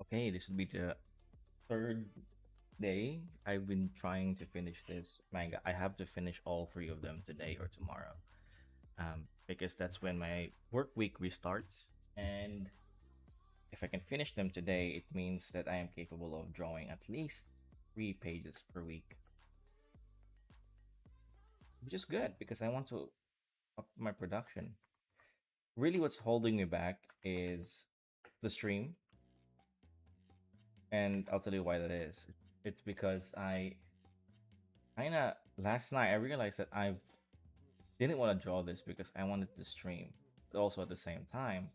Okay, this would be the third day I've been trying to finish this manga. I have to finish all three of them today or tomorrow, because that's when my work week restarts. And if I can finish them today, it means that I am capable of drawing at least 3 pages per week, which is good because I want to up my production. Really, what's holding me back is the stream, and I'll tell you why that is. It's because I kinda last night I realized that I didn't want to draw this because I wanted to stream, but also at the same time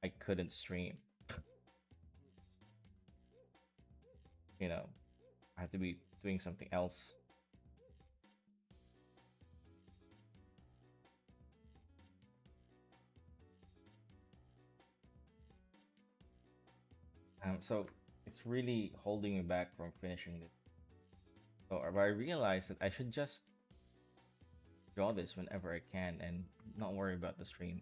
I couldn't stream. You know, I had to be doing something else. So it's really holding me back from finishing it. So I realized that I should just draw this whenever I can and not worry about the stream.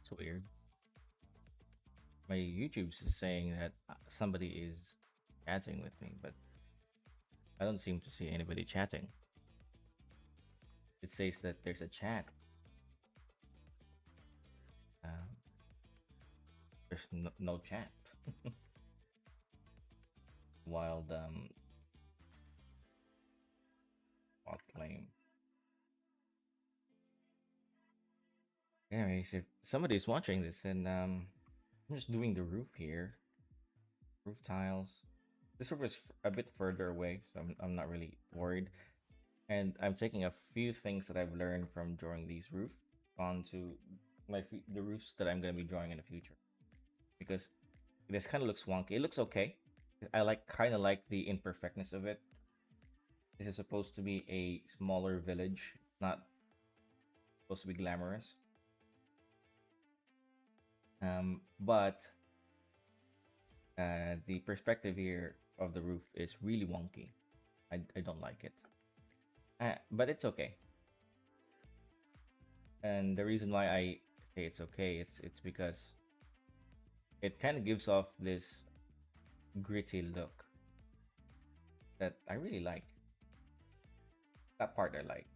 It's weird. My YouTube's is saying that somebody is chatting with me, but I don't seem to see anybody chatting. It says that there's a chat. Um, there's no chat. Wild, wild claim. Anyways, if somebody's watching this, and I'm just doing the roof here, roof tiles. This roof is a bit further away, so I'm not really worried. And I'm taking a few things that I've learned from drawing these roof onto the roofs that I'm gonna be drawing in the future, because this kind of looks wonky. It looks okay. I kind of like the imperfectness of it. This is supposed to be a smaller village, not supposed to be glamorous. But the perspective here of the roof is really wonky. I don't like it. But it's okay. And the reason why I say it's okay, it's because it kind of gives off this gritty look that I really like. That part I like.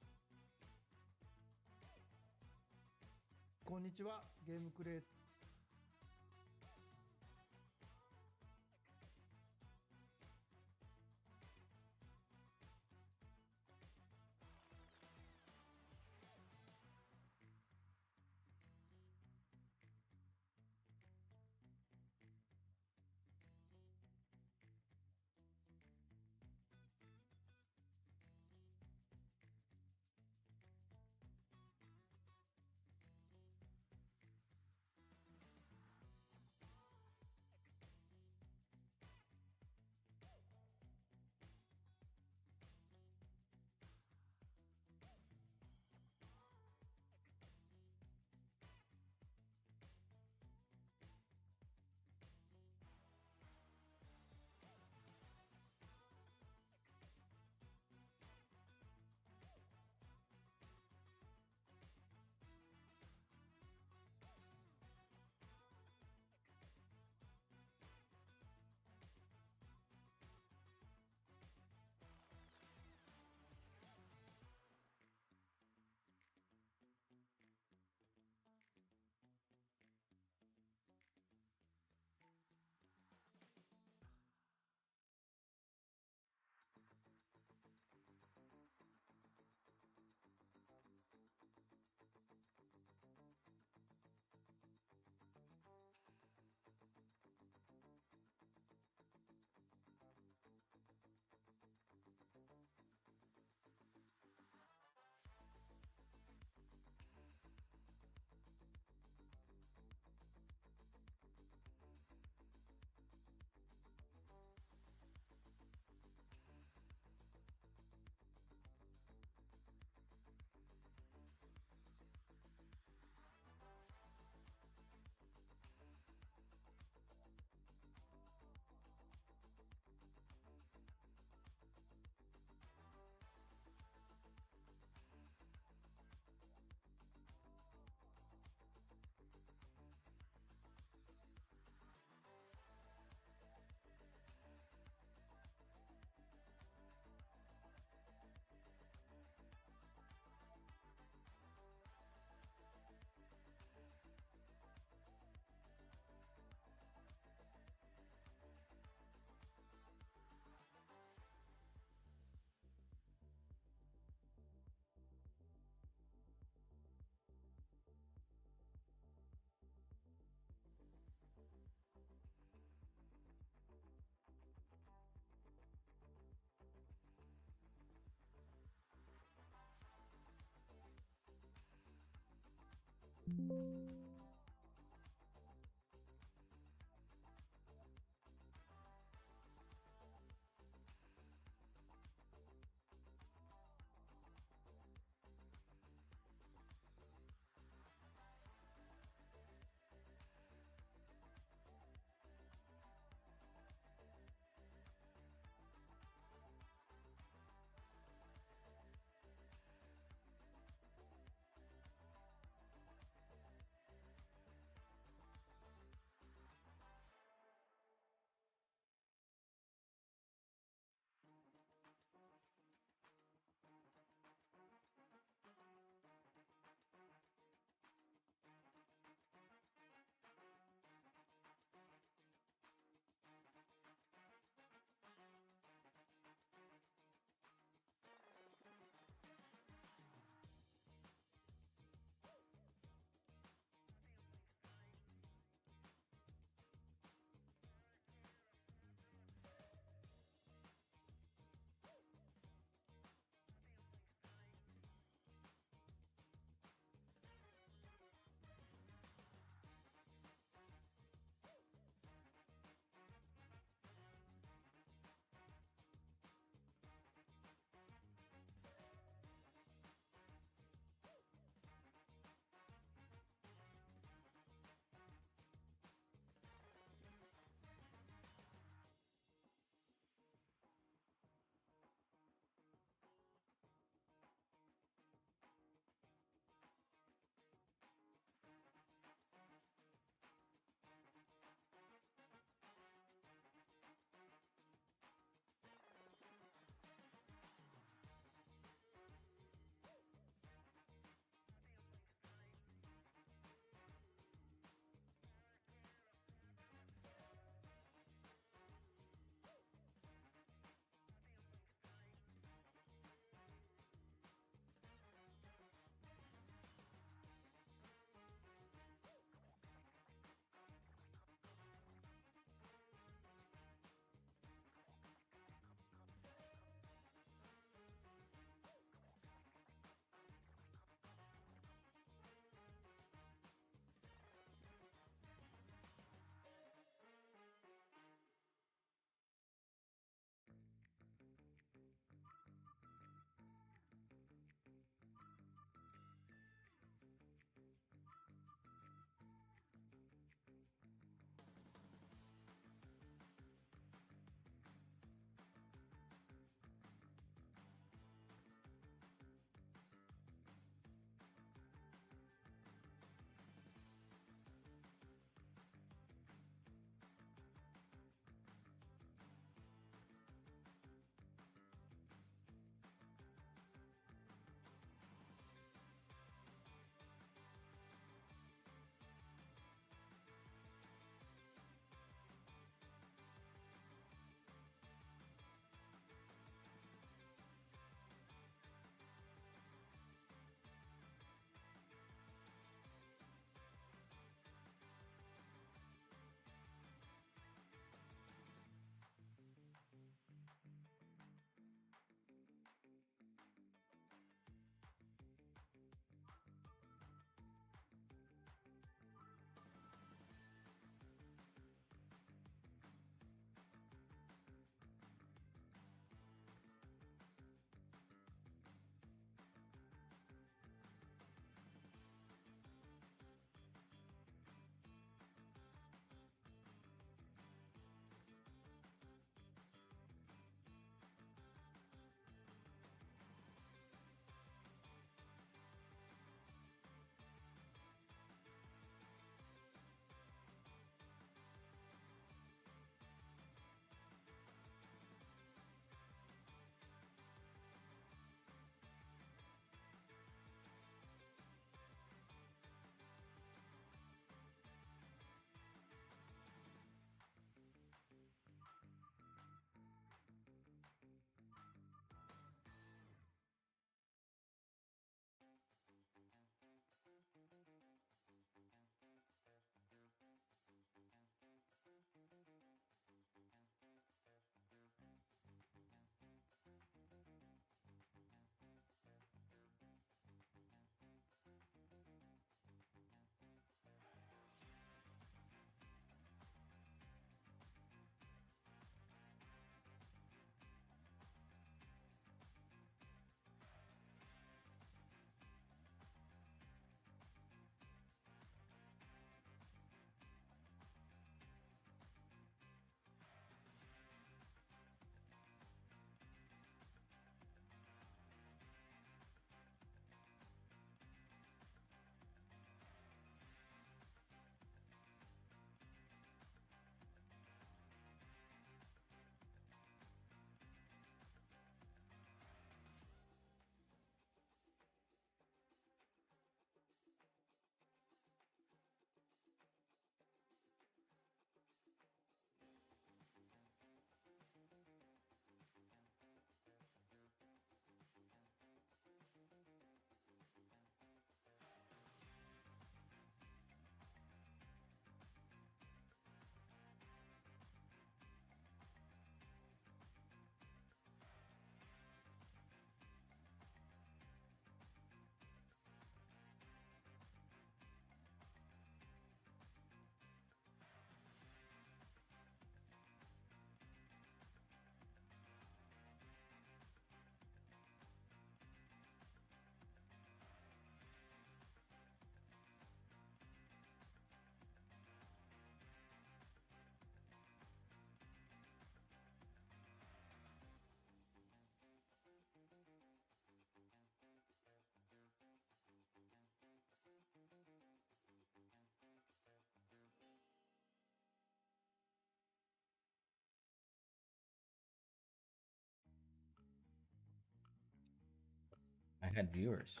I had viewers,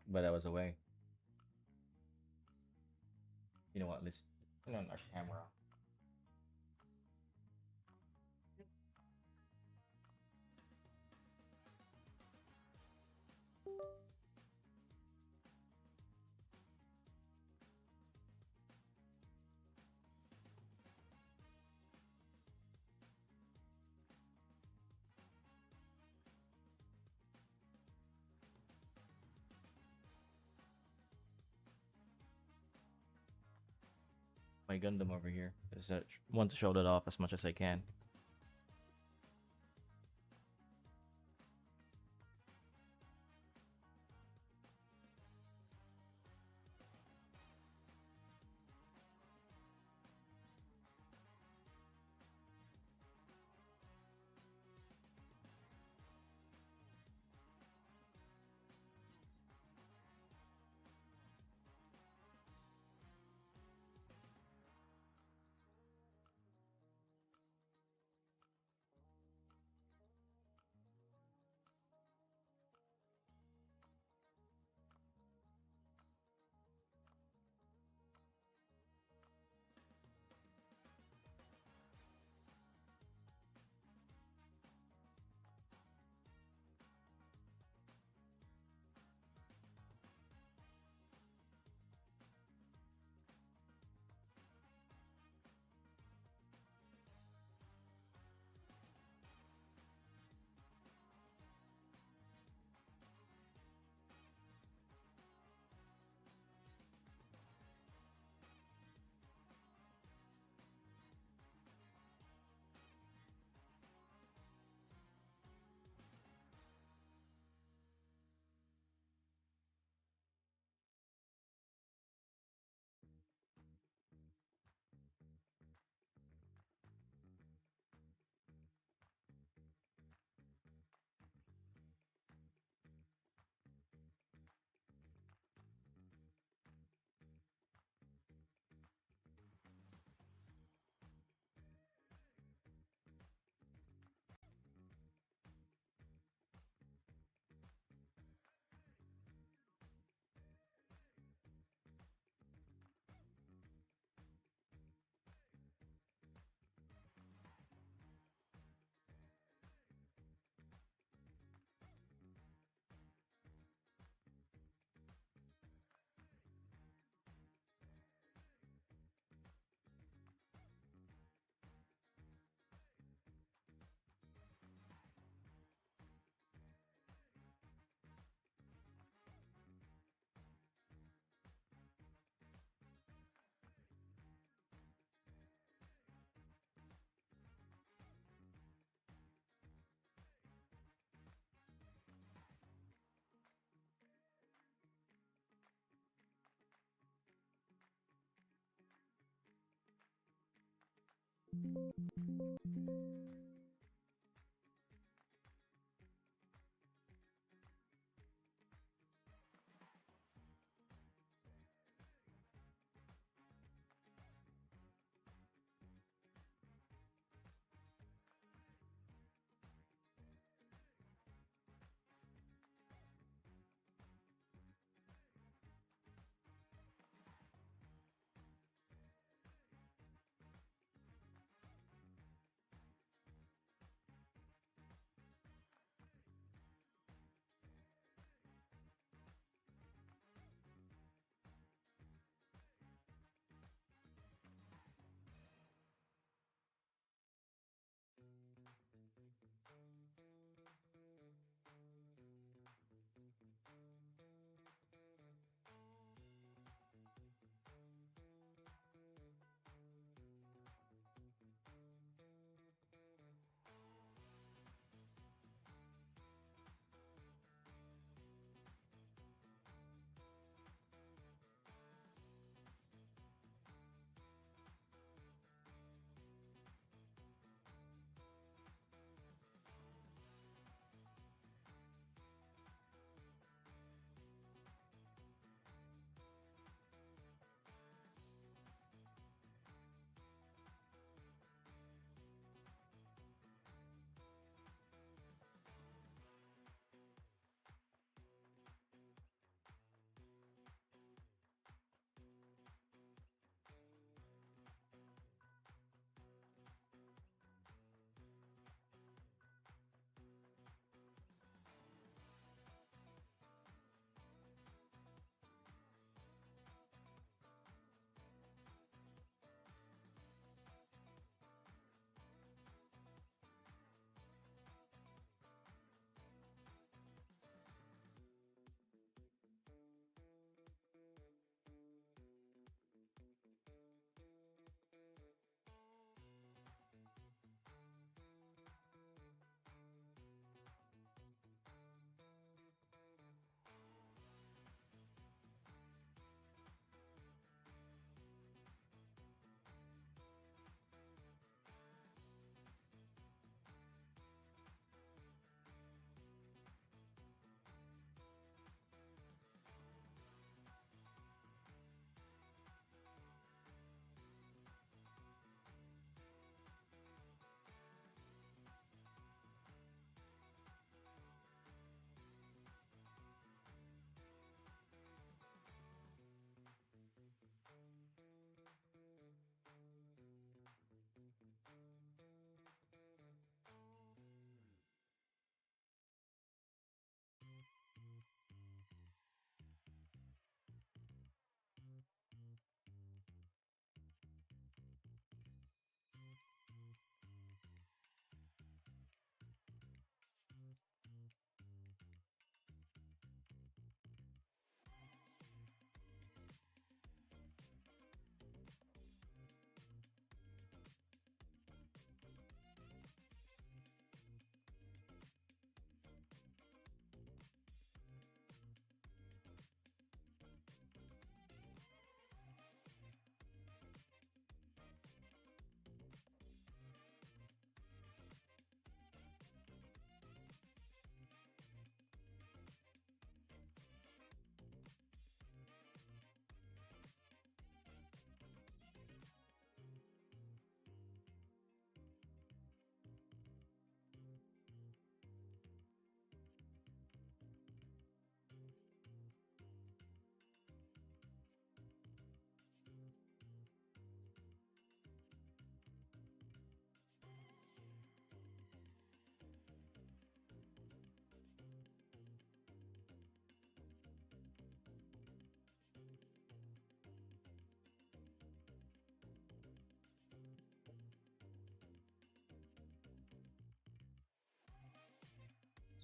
but I was away. You know what? Let's turn on our camera. My Gundam over here. Is that want to show that off as much as I can.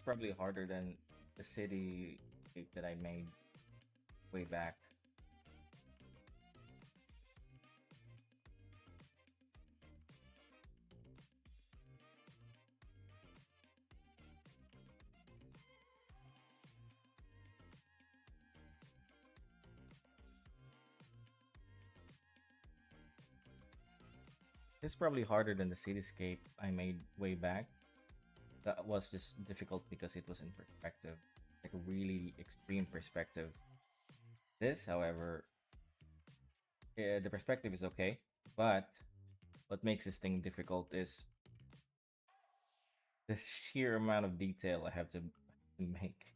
probably harder than the city that I made way back. It's probably harder than the cityscape I made way back. That was just difficult because it was in perspective, like a really extreme perspective. This, however, the perspective is okay, but what makes this thing difficult is the sheer amount of detail I have to make.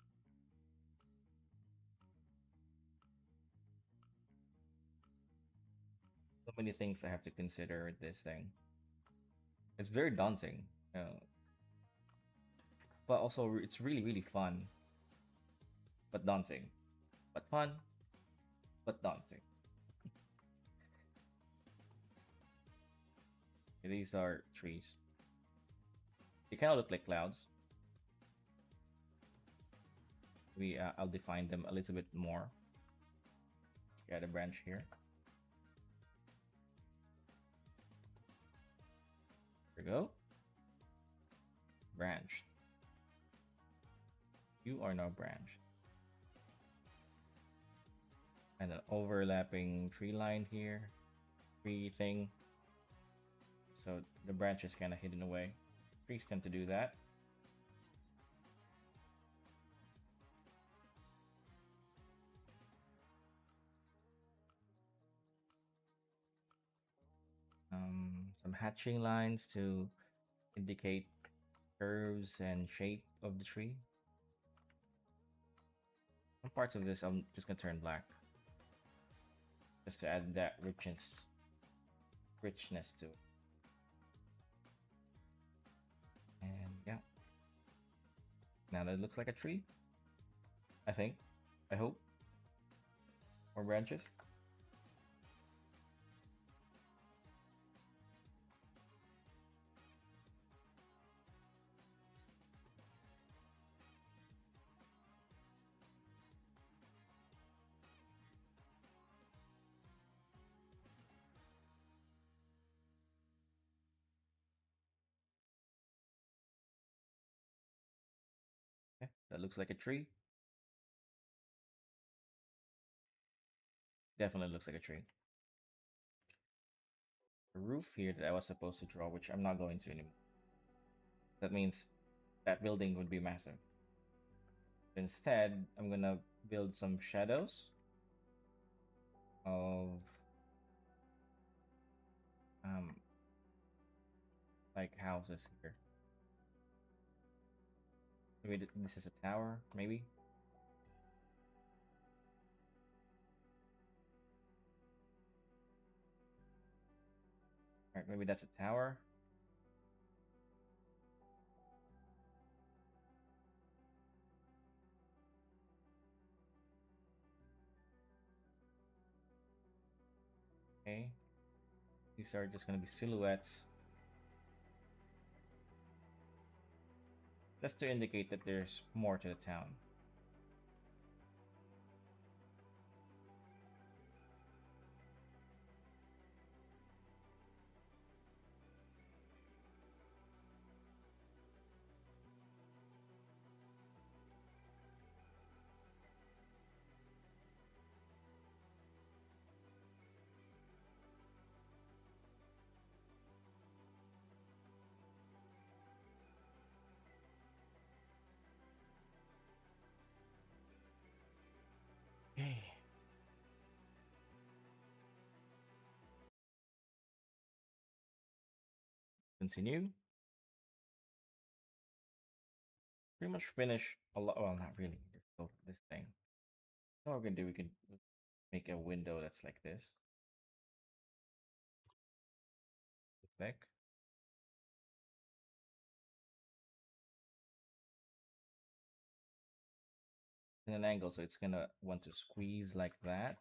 So many things I have to consider with this thing. It's very daunting, but also it's really really fun, but daunting, but fun, but daunting. These are trees. They kind of look like clouds. I'll define them a little bit more. Got a branch here. There we go. Branch. You are now branch. And an overlapping tree line here. Tree thing. So the branch is kind of hidden away. Trees tend to do that. Some hatching lines to indicate curves and shape of the tree. Some parts of this I'm just gonna turn black, just to add that richness to it. And yeah, now that it looks like a tree, I think, I hope, more branches. Yeah, that looks like a tree. Definitely looks like a tree. The roof here that I was supposed to draw, which I'm not going to anymore. That means that building would be massive. Instead, I'm gonna build some shadows of um like houses here. Maybe this is a tower, maybe. All right, maybe that's a tower. Okay, these are just gonna be silhouettes, just to indicate that there's more to the town. Okay, continue. Pretty much finish a lot. Well, not really. So this thing. What we're gonna do? We can make a window that's like this, thick, in an angle, so it's gonna want to squeeze like that.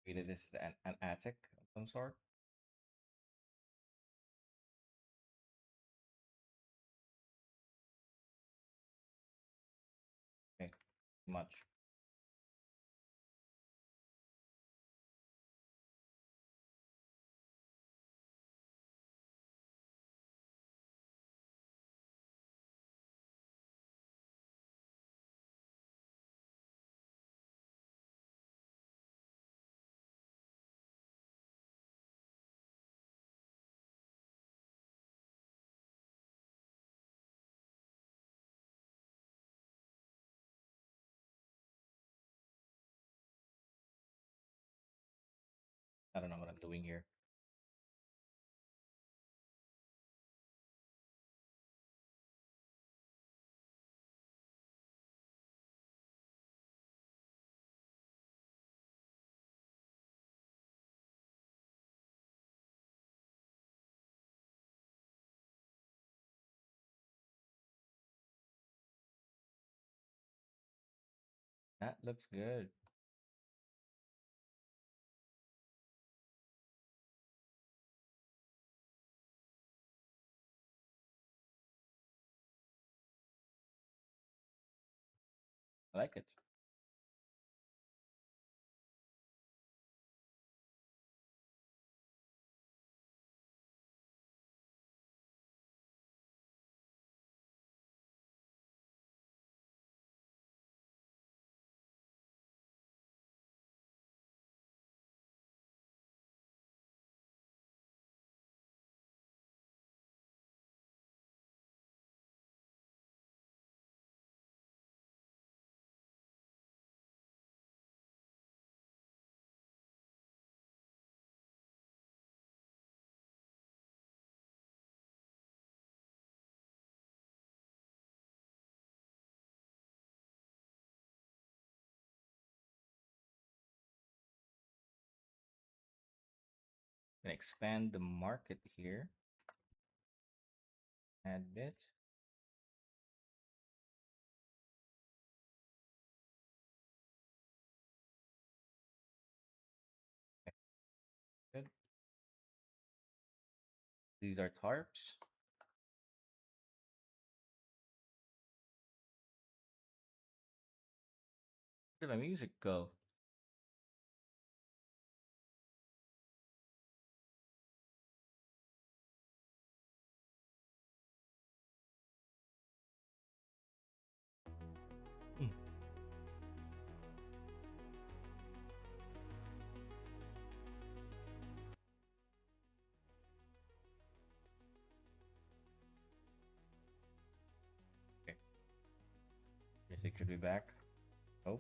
Maybe this is an attic of some sort. Okay, much. I don't know what I'm doing here. That looks good. I like it. Gonna expand the market here. Add bit. Okay, good. These are tarps. Where did my music go? Hmm. Okay, music should be back. Oh,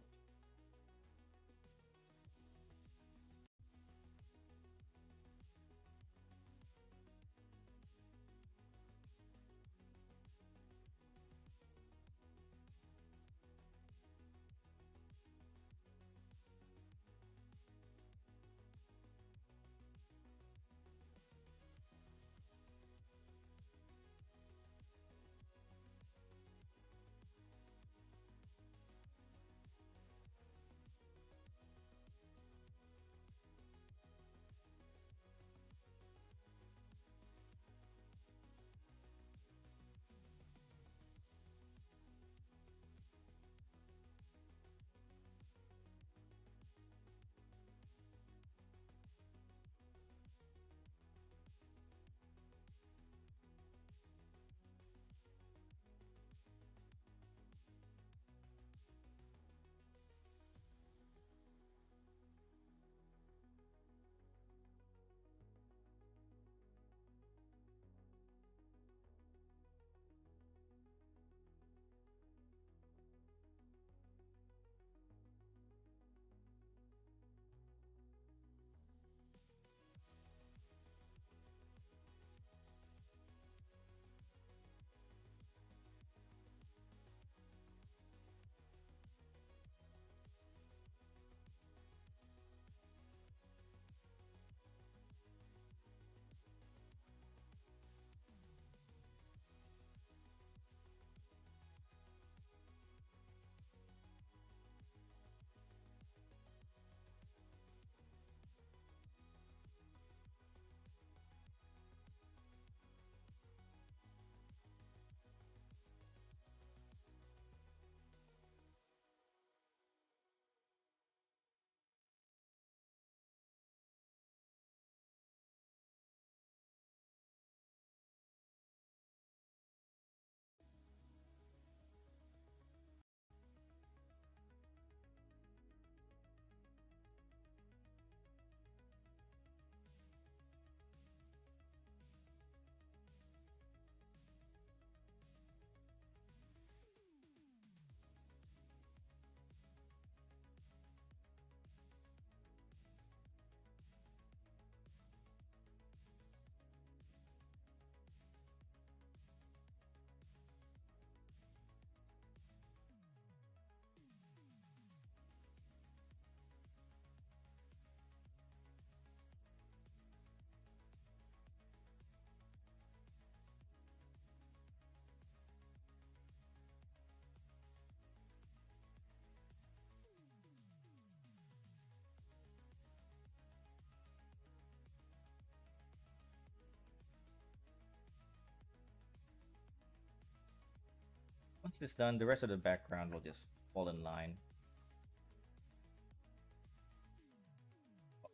Once this done, the rest of the background will just fall in line.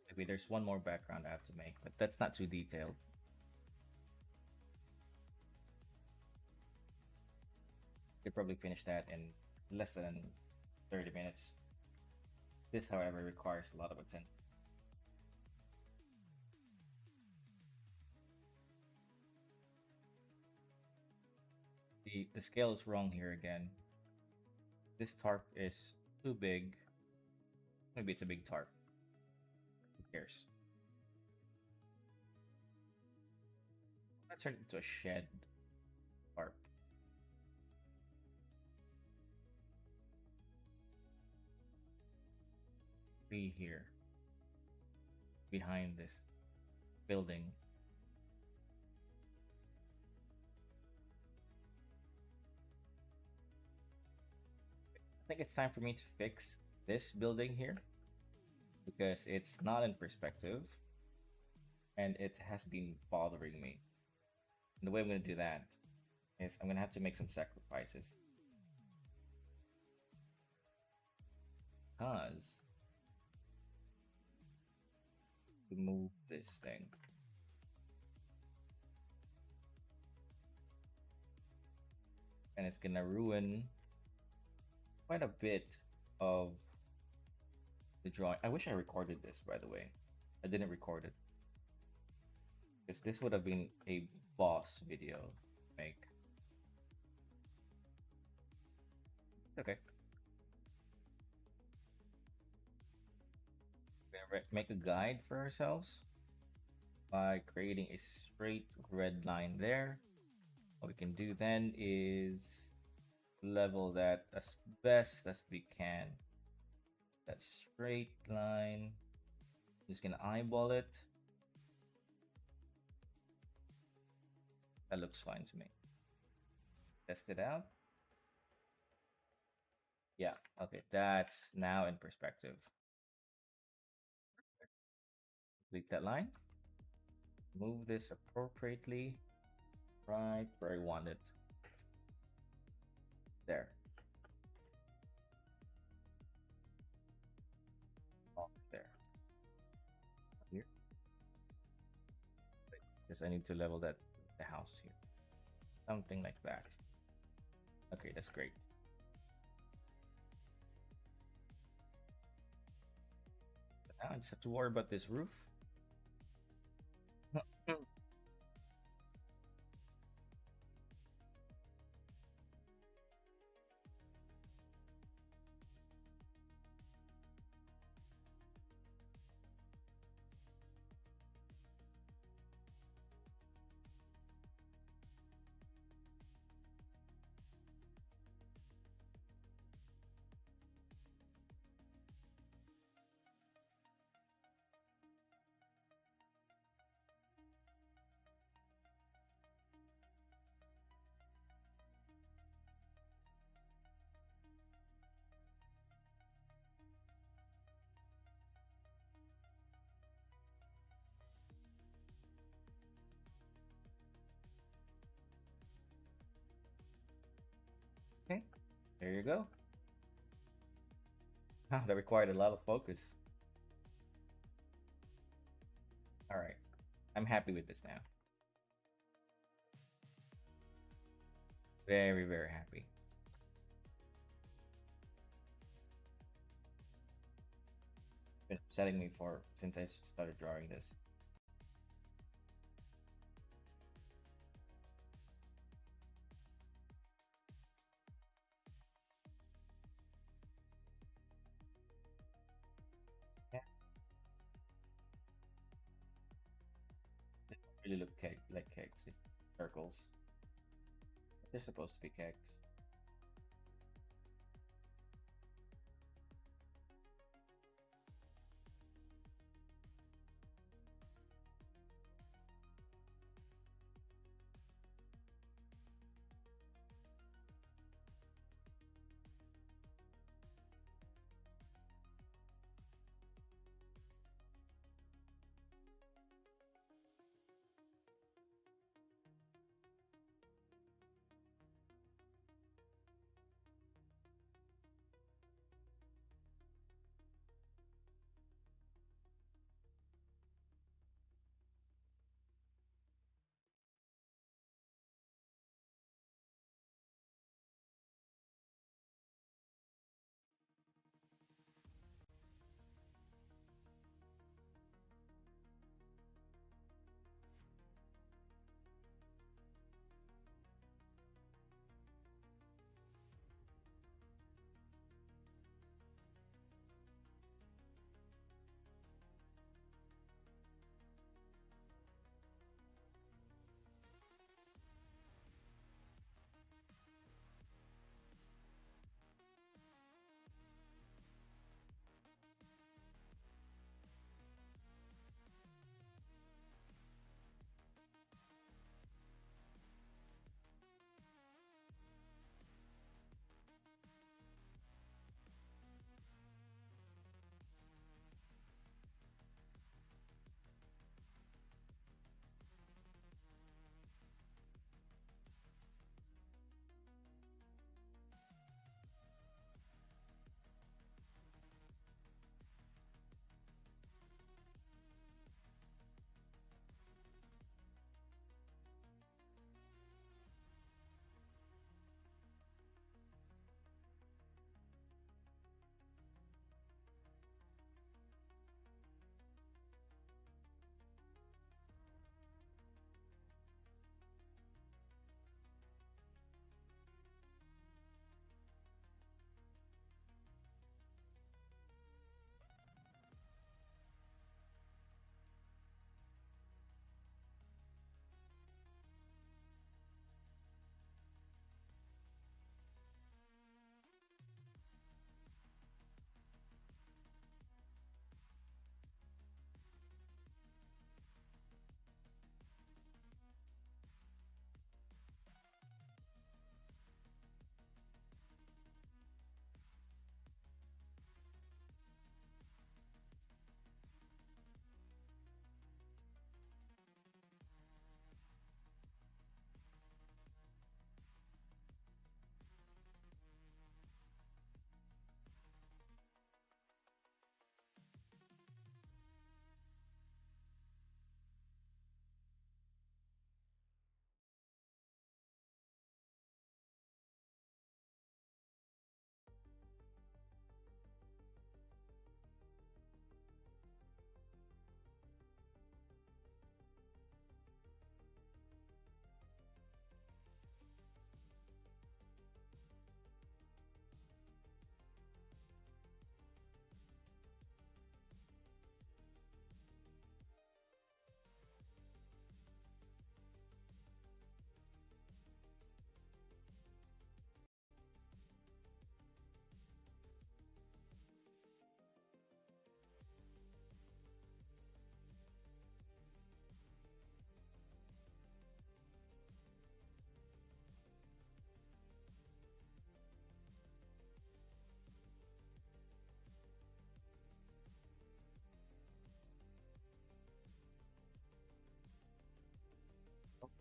Maybe there's one more background I have to make, but that's not too detailed. Could probably finish that in less than 30 minutes. This, however, requires a lot of attention. The scale is wrong here again. This tarp is too big. Maybe it's a big tarp. Who cares? Let's turn it into a shed tarp. Be here behind this building. I think it's time for me to fix this building here because it's not in perspective and it has been bothering me. And the way I'm going to do that is I'm going to have to make some sacrifices. Because to move this thing. And it's going to ruin quite a bit of the drawing. I wish I recorded this, by the way. I didn't record it. Because this would have been a boss video to make. It's okay. We're gonna make a guide for ourselves by creating a straight red line there. What we can do then is level that as best as we can. That straight line. Just gonna eyeball it. That looks fine to me. Test it out. Yeah, okay, that's now in perspective. Complete that line. Move this appropriately right where I want it. There. Off there. Here. Because I need to level that the house here. Something like that. Okay, that's great. Now I just have to worry about this roof. Okay, there you go. That required a lot of focus. All right, I'm happy with this now. Very, very happy. Been upsetting me for since I started drawing this. Yeah, they don't really look cake like cakes. It's circles. They're supposed to be cakes.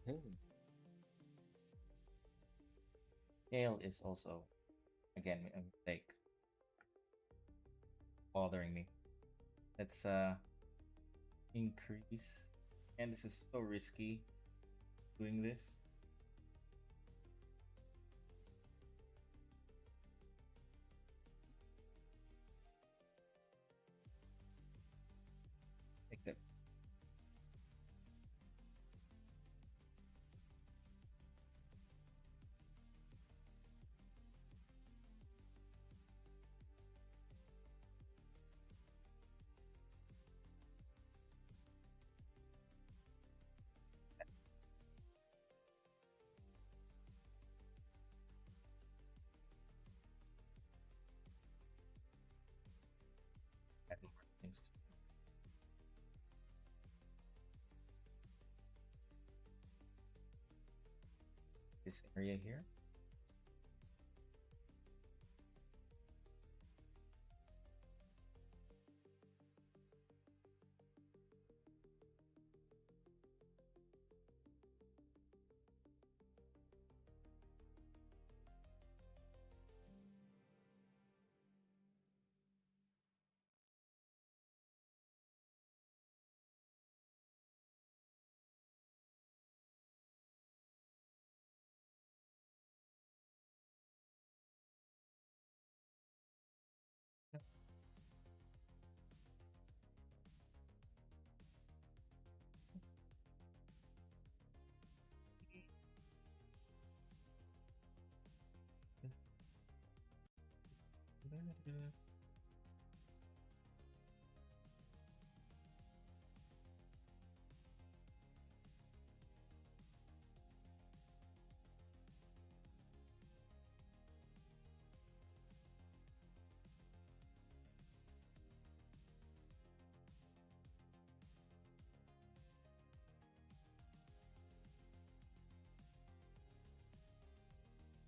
Hmm. Scale is also again a mistake bothering me. Let's increase, and this is so risky doing this. Like that add more things to this area here.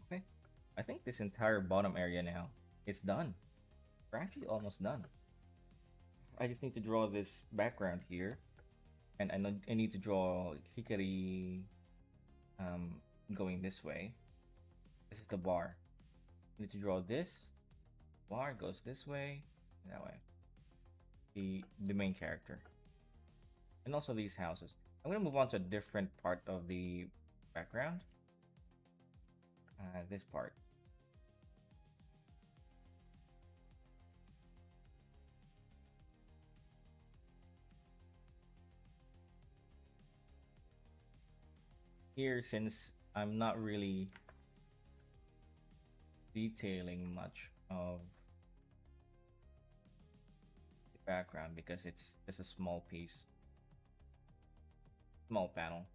Okay, I think this entire bottom area now is done. We're actually almost done. I just need to draw this background here, and I need to draw Hikari um, going this way. This is the bar. I need to draw this. Bar goes this way, that way. The main character, and also these houses. I'm gonna move on to a different part of the background. This part here, since I'm not really detailing much of the background because it's just a small piece, small panel.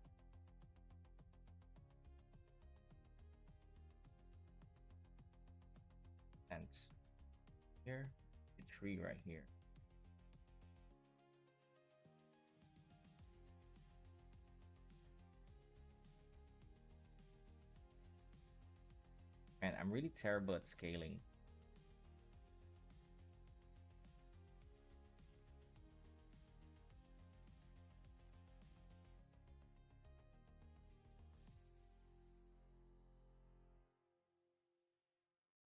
And here, the tree right here. And I'm really terrible at scaling.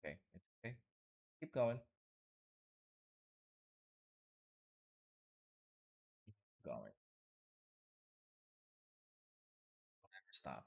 Okay, it's okay. Keep going. Keep going. Never stop.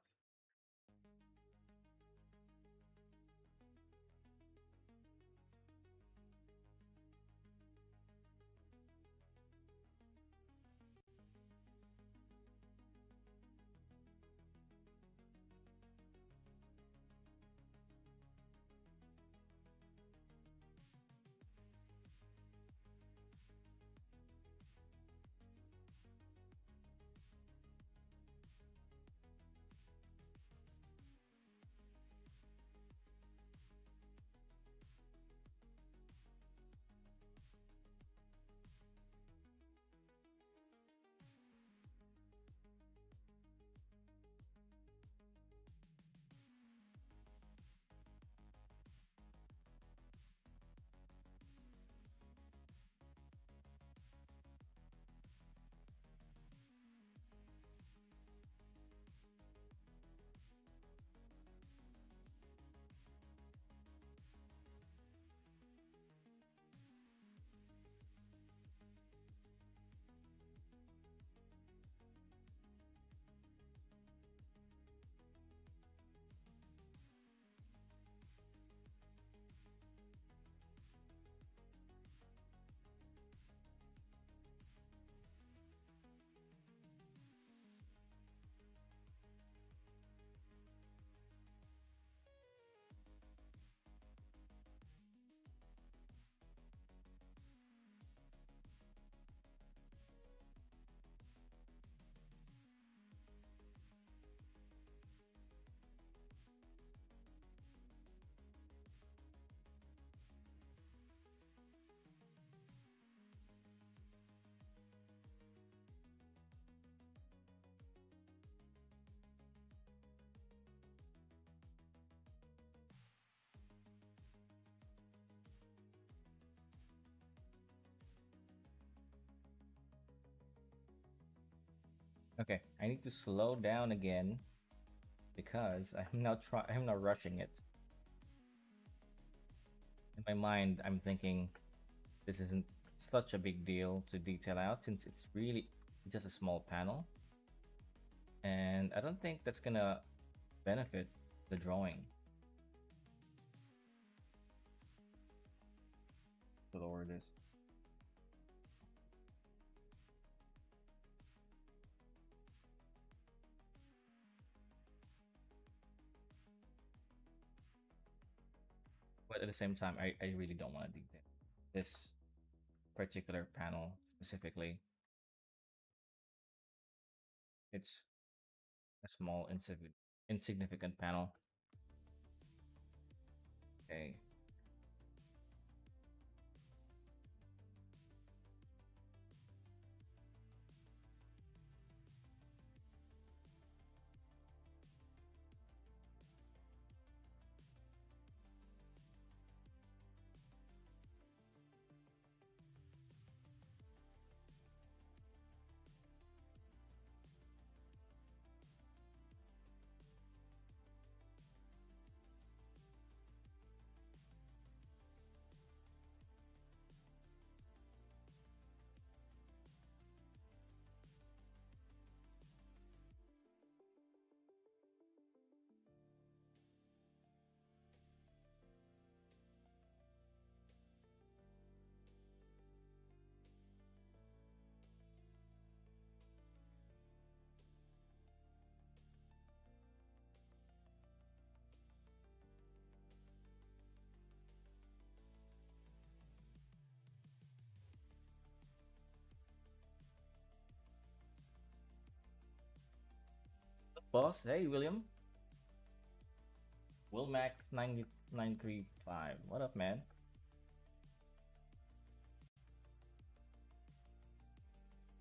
Okay, I need to slow down again because I'm not rushing it. In my mind, I'm thinking this isn't such a big deal to detail out since it's really just a small panel, and I don't think that's gonna benefit the drawing. To lower this. But at the same time, I really don't want to detail this particular panel specifically. It's a small, insignificant panel. Okay. Boss, hey William. Wilmax 9935. What up, man?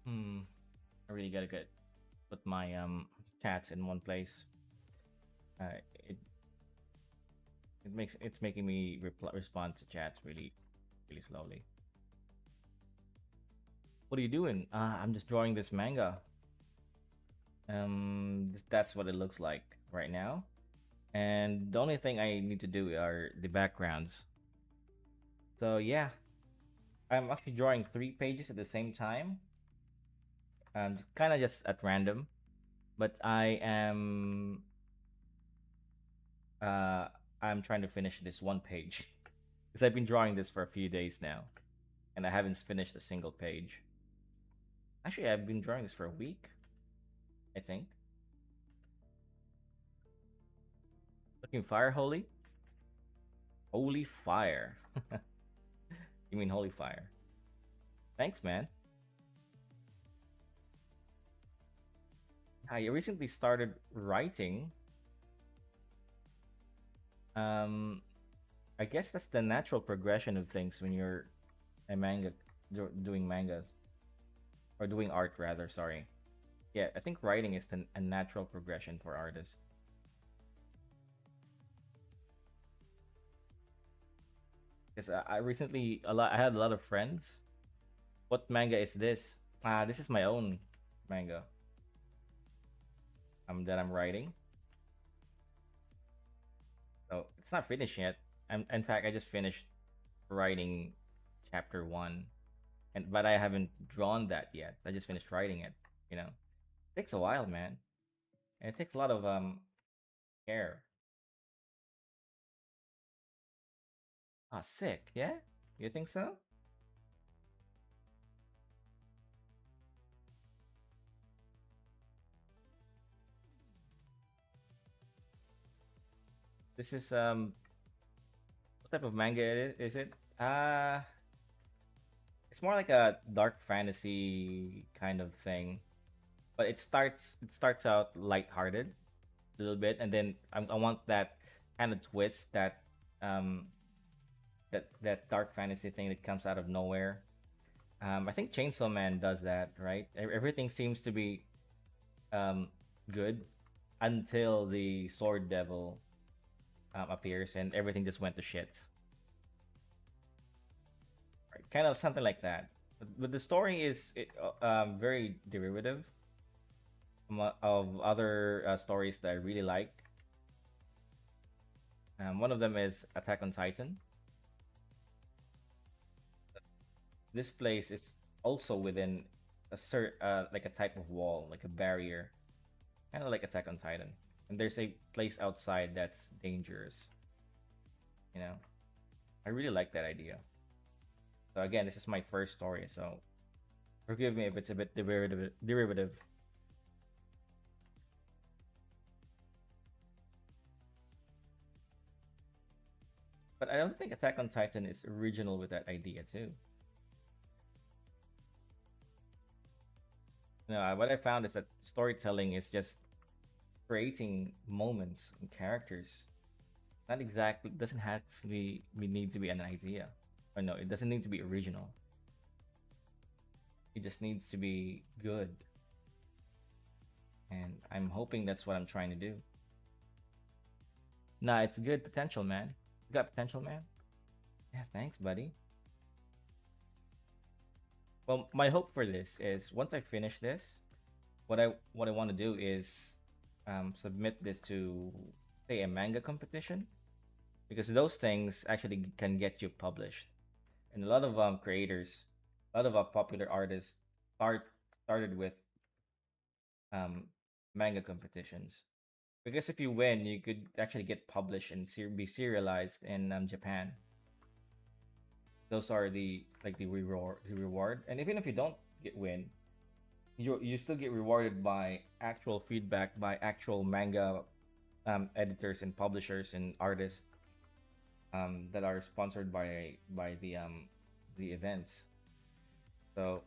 Hmm. I really gotta get put my chats in one place. It it's making me respond to chats really slowly. What are you doing? I'm just drawing this manga. That's what it looks like right now. And the only thing I need to do are the backgrounds. So yeah, I'm actually drawing 3 pages at the same time. Kind of just at random, but uh I'm trying to finish this one page because I've been drawing this for a few days now, and I haven't finished a single page. Actually, I've been drawing this for a week, I think. Looking fire holy, holy fire. You mean holy fire? Thanks, man. I recently started writing. Um, I guess that's the natural progression of things when you're a doing mangas or doing art rather. Sorry. Yeah, I think writing is a natural progression for artists. Because I recently I had a lot of friends. What manga is this? This is my own manga. That I'm writing. So it's not finished yet. In fact, I just finished writing chapter one, and but I haven't drawn that yet. I just finished writing it. You know, it takes a while, man, and it takes a lot of care. Sick. Yeah, you think so? This is what type of manga is it? It's more like a dark fantasy kind of thing, but it starts out lighthearted a little bit, and then I want that kind of twist um that dark fantasy thing that comes out of nowhere. I think Chainsaw Man does that, right? Everything seems to be um good until the Sword Devil appears, and everything just went to shit. Right? Kind of something like that. But the story is very derivative. of other stories that I really like. One of them is Attack on Titan. This place is also within like a type of wall, like a barrier, kind of like Attack on Titan. And there's a place outside that's dangerous. You know, I really like that idea. So again, this is my first story, so forgive me if it's a bit derivative. But I don't think Attack on Titan is original with that idea too. No, what I found is that storytelling is just creating moments and characters. Not exactly doesn't have to be we need to be an idea. Or no, it doesn't need to be original. It just needs to be good. And I'm hoping that's what I'm trying to do. Nah, it's good potential, man. You got potential, man. Yeah, thanks, buddy. Well, my hope for this is once I finish this, what I want to do is submit this to say a manga competition because those things actually can get you published. And a lot of creators, a lot of popular artists started with um, manga competitions because if you win, you could actually get published and be serialized in Japan. Those are the like the reward, and even if you don't get win, you still get rewarded by actual feedback by actual manga editors and publishers and artists that are sponsored by the events. So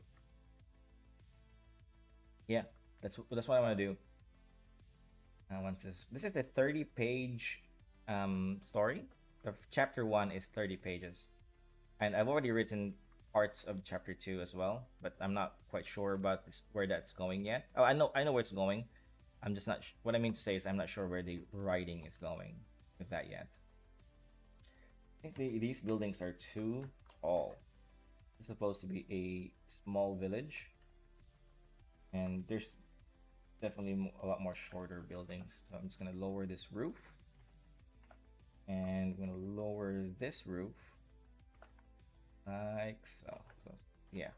yeah, that's what I want to do. Once this is a 30-page story. Chapter one is 30 pages, and I've already written parts of chapter two as well, but I'm not quite sure about where that's going yet. Oh, I know where it's going. I'm just not. What I mean to say is I'm not sure where the writing is going with that yet. I think these buildings are too tall. It's supposed to be a small village, and there's definitely a lot more shorter buildings. So I'm just gonna lower this roof, and I'm gonna lower this roof like so. So yeah,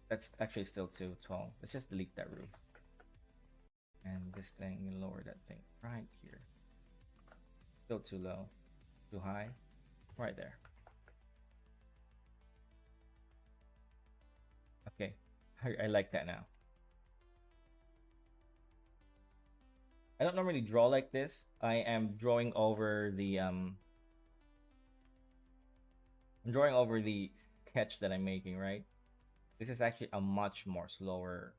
that's actually still too tall. Let's just delete that roof, and this thing, you lower that thing right here. Still too low, too high, right there. Okay, I like that now. I don't normally draw like this. I am drawing over the I'm drawing over the sketch that I'm making, right? This is actually a much more slower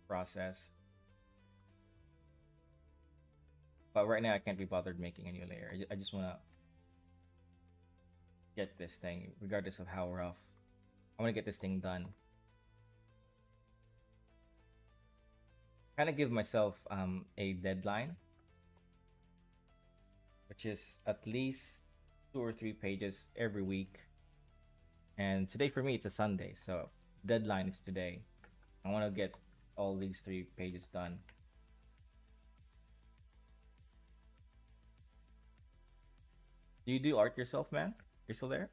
process. But right now I can't be bothered making a new layer. I just want to get this thing, regardless of how rough. I want to get this thing done. Kind of give myself a deadline, which is at least 2 or 3 pages every week. And today for me it's a Sunday, so deadline is today. I want to get all these 3 pages done. Do you do art yourself, man? You're still there?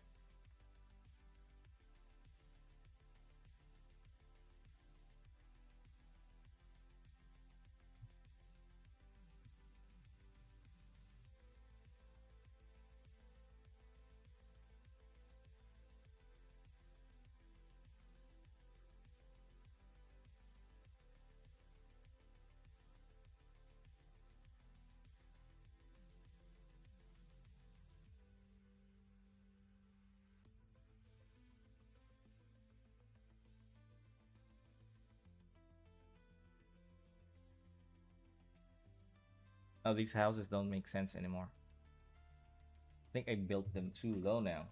Oh, these houses don't make sense anymore. I think I built them too low now.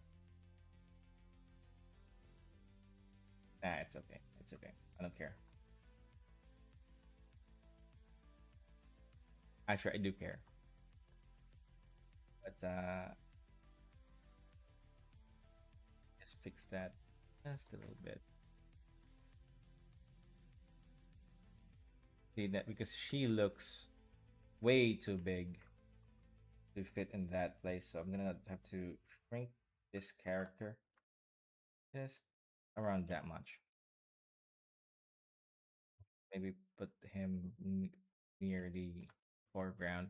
Nah, it's okay. It's okay. I don't care. Actually, I do care. But Let's fix that just a little bit. See that because she looks way too big to fit in that place. So I'm gonna have to shrink this character just around that much. Maybe put him near the foreground.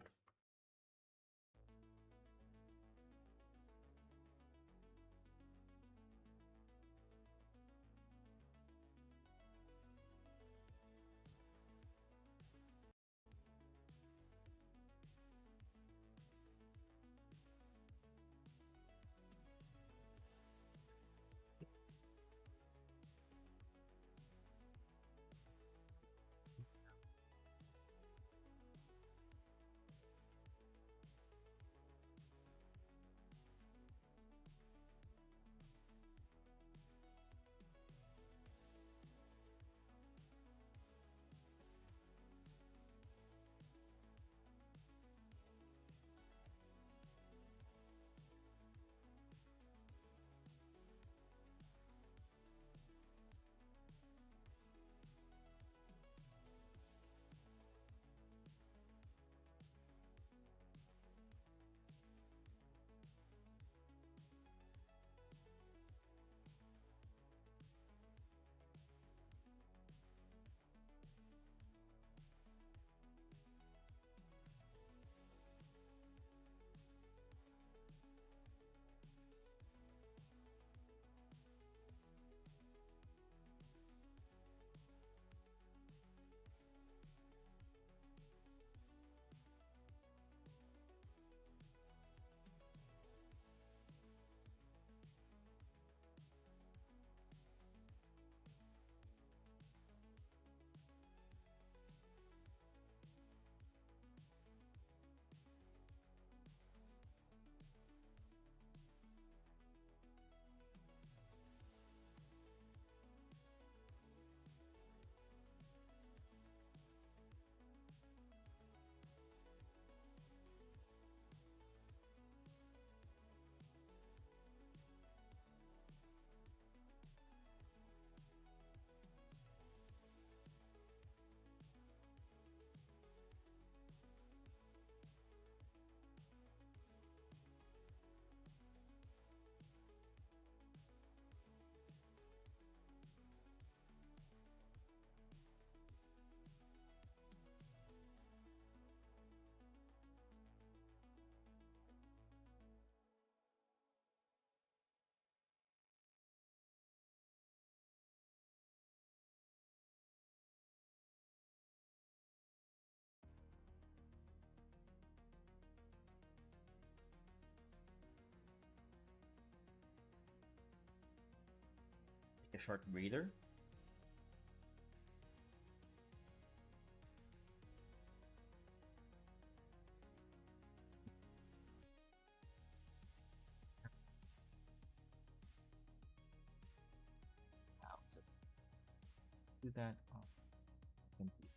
Take a short breather. Wow. So do that. Oh, thank you.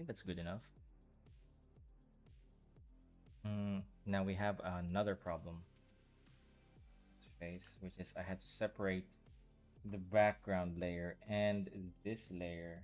think that's good enough. Now we have another problem to face, which is I had to separate the background layer and this layer.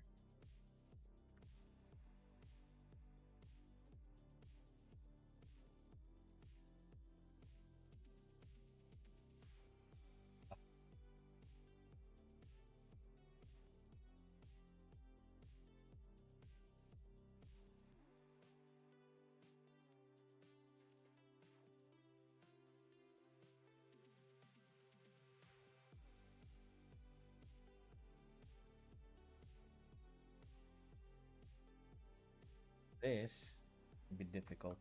This will be difficult.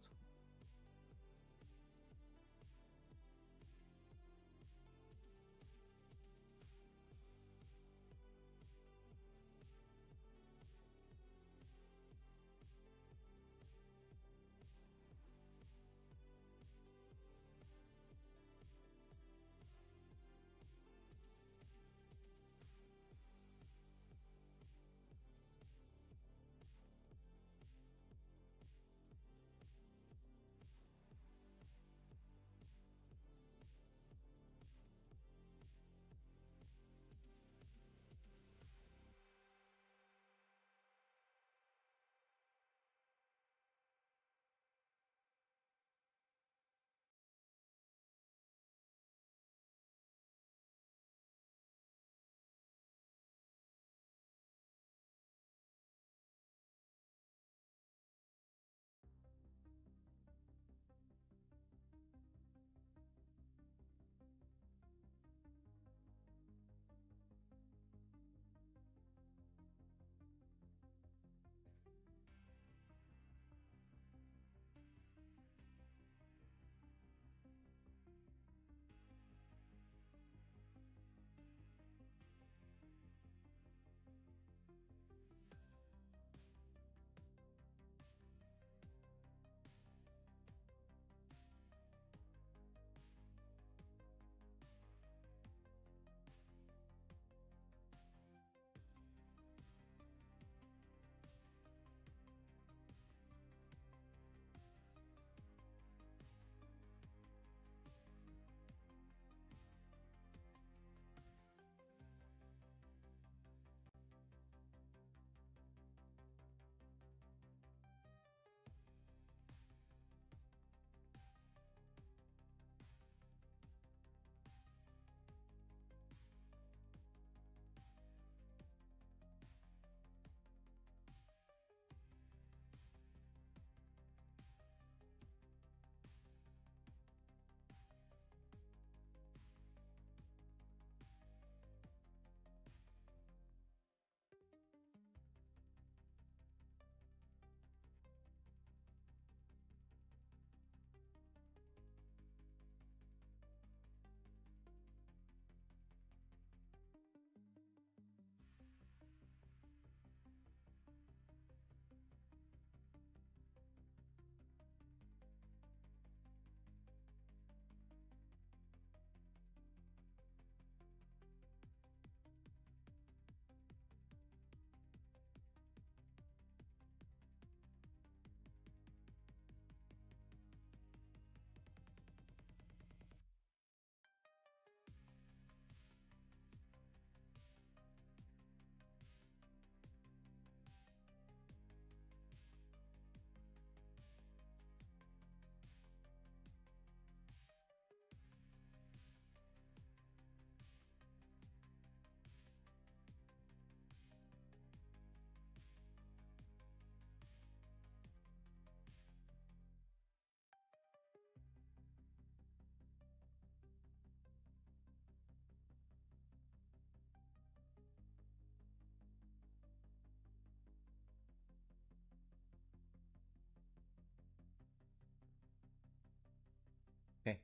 Okay,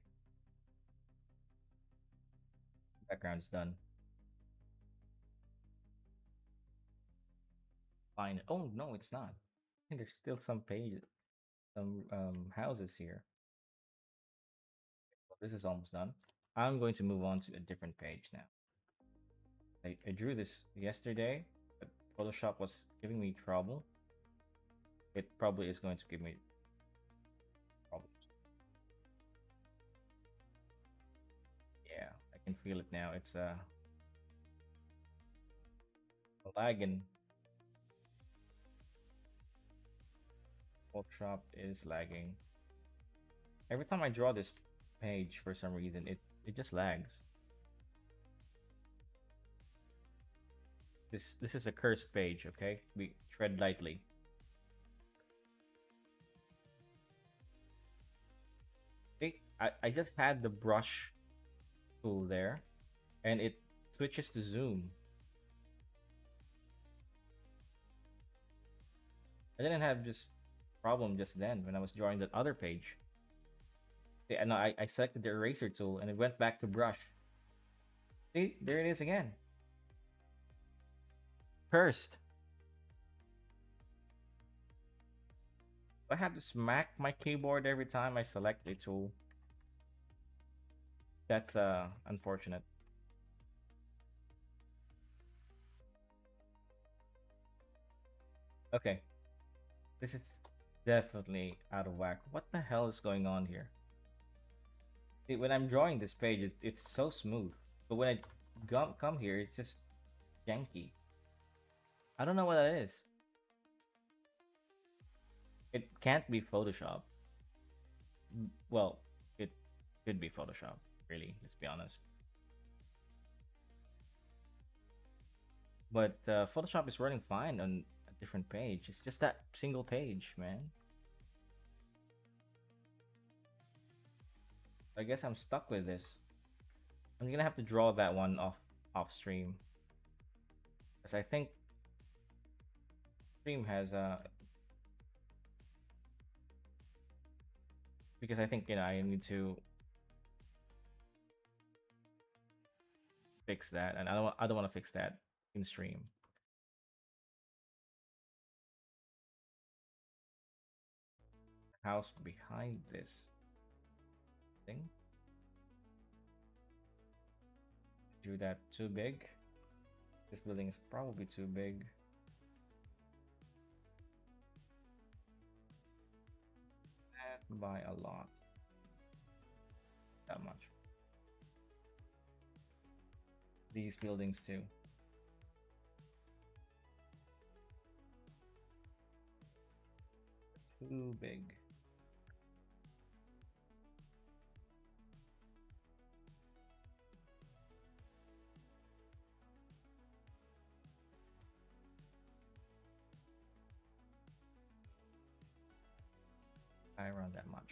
background's done. Fine. Oh no, it's not. There's still some pages, some houses here. Well, this is almost done. I'm going to move on to a different page now. I drew this yesterday, but Photoshop was giving me trouble. it probably is going to give me problems. Yeah, I can feel it now. It's lagging. Photoshop is lagging. Every time I draw this page, for some reason, it just lags. This is a cursed page. Okay, we tread lightly. I just had the brush tool there, and it switches to zoom. I didn't have this problem just then when I was drawing that other page. See, and I selected the eraser tool and it went back to brush. See, there it is again. Cursed. I have to smack my keyboard every time I select a tool. That's unfortunate. Okay, this is definitely out of whack. What the hell is going on here? See, when I'm drawing this page, it's so smooth, but when I come here, it's just janky. I don't know what that is. It can't be Photoshop. Well, it could be Photoshop, really. Let's be honest. But Photoshop is running fine on a different page. It's just that single page, man. I guess I'm stuck with this. I'm gonna have to draw that one off stream, because I think stream has because I think I need to fix that, and I don't want to fix that in stream. House behind this thing. Do that too big. This building is probably too big. By a lot. That much. These buildings too. Too big. I run that much.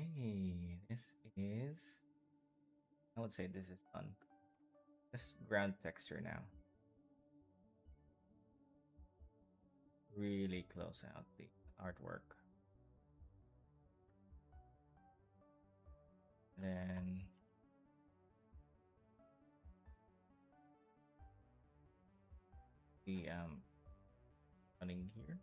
Okay, this is, I would say this is done. This ground texture now. Really close out the artwork. Then the running here.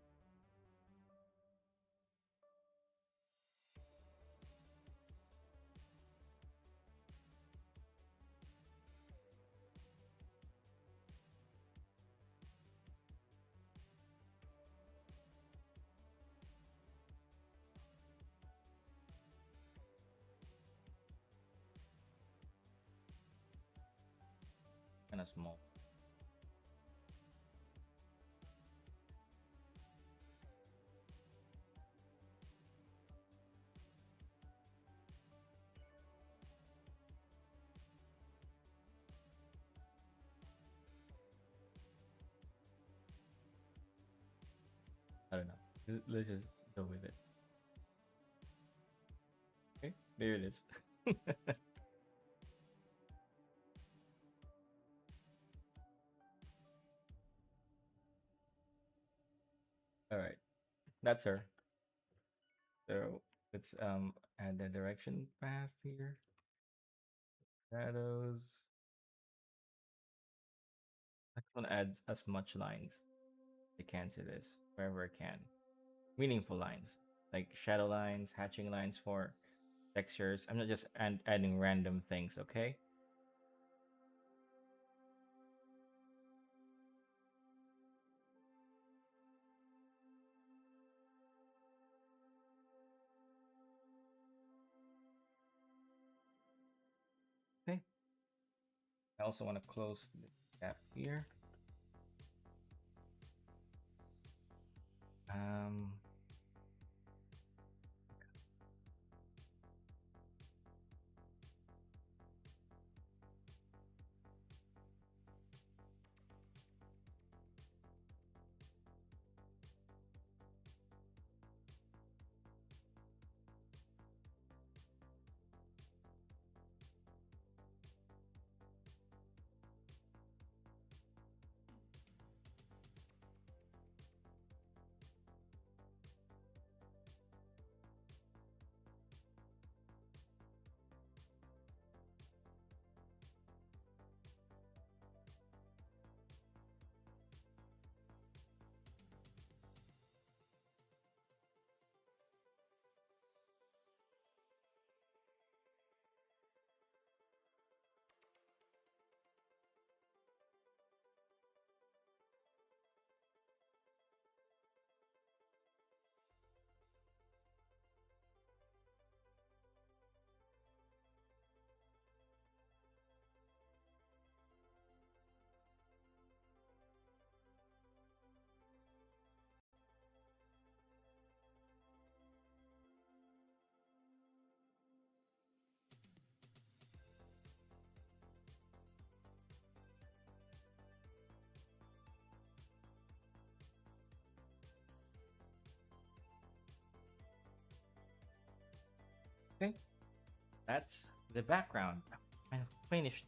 Kind of small. I don't know. Let's just go with it. Okay, there it is. All right, that's her. So let's add the direction path here. Shadows. I just want to add as much lines I can to this wherever I can. Meaningful lines like shadow lines, hatching lines for textures. I'm not just adding random things. Okay. Okay. I also want to close the gap here. Um, okay. That's the background. I finished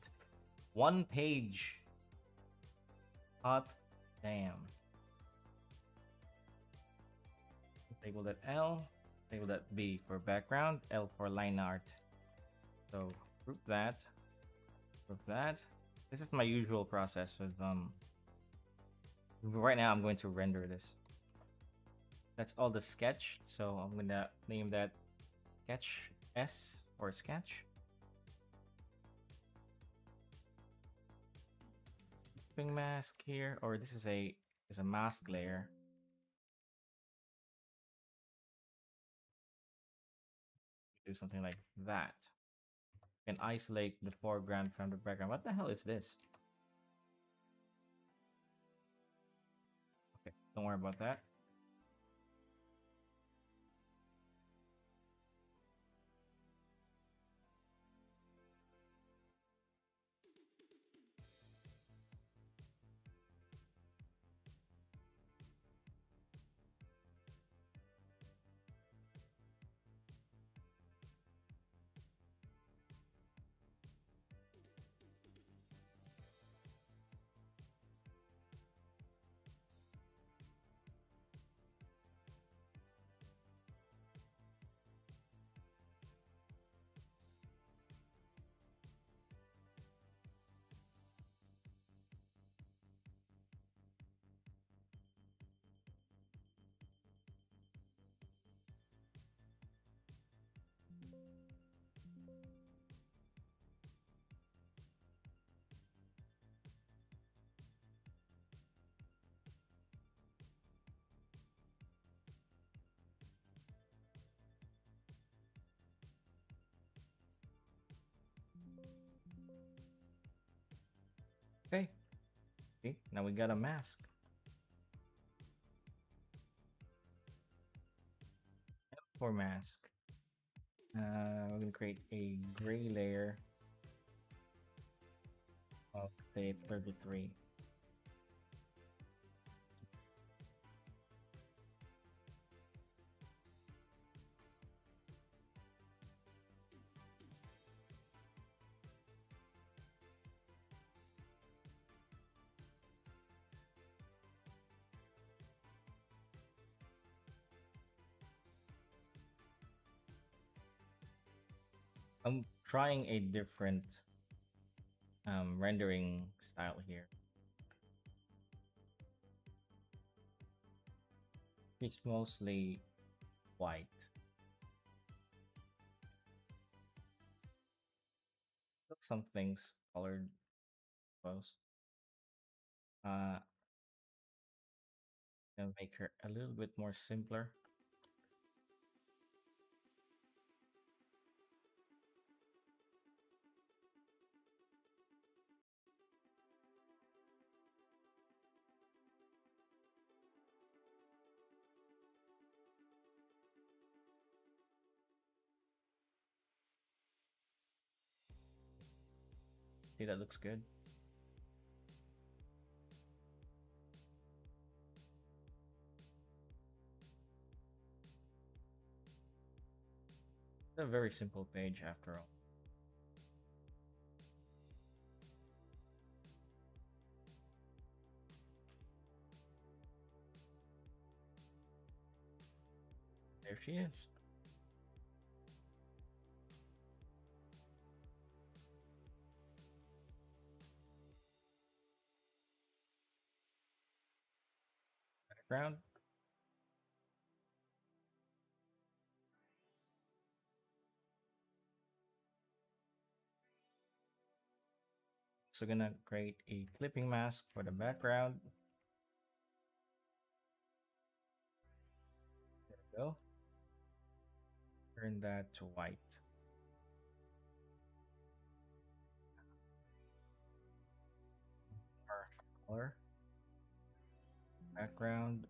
one page. Hot damn. Label that L, label that B for background, L for line art. So group that, group that. This is my. Process with right now I'm going to render this. That's all the sketch. So I'm gonna name that sketch S or sketch. Ping mask here, or this is a mask layer. Do something like that. And isolate the foreground from the background. What the hell is this? Okay, don't worry about that. Okay. Okay. Now we got a mask. For mask. We're gonna create a gray layer of say 33. I'm trying a different rendering style here. It's mostly white. Some things colored close. Uh, and make her a little bit more simpler. See, that looks good. It's a very simple page after all. There she is. Background. So gonna create a clipping mask for the background. There we go. Turn that to white. Or color. Background.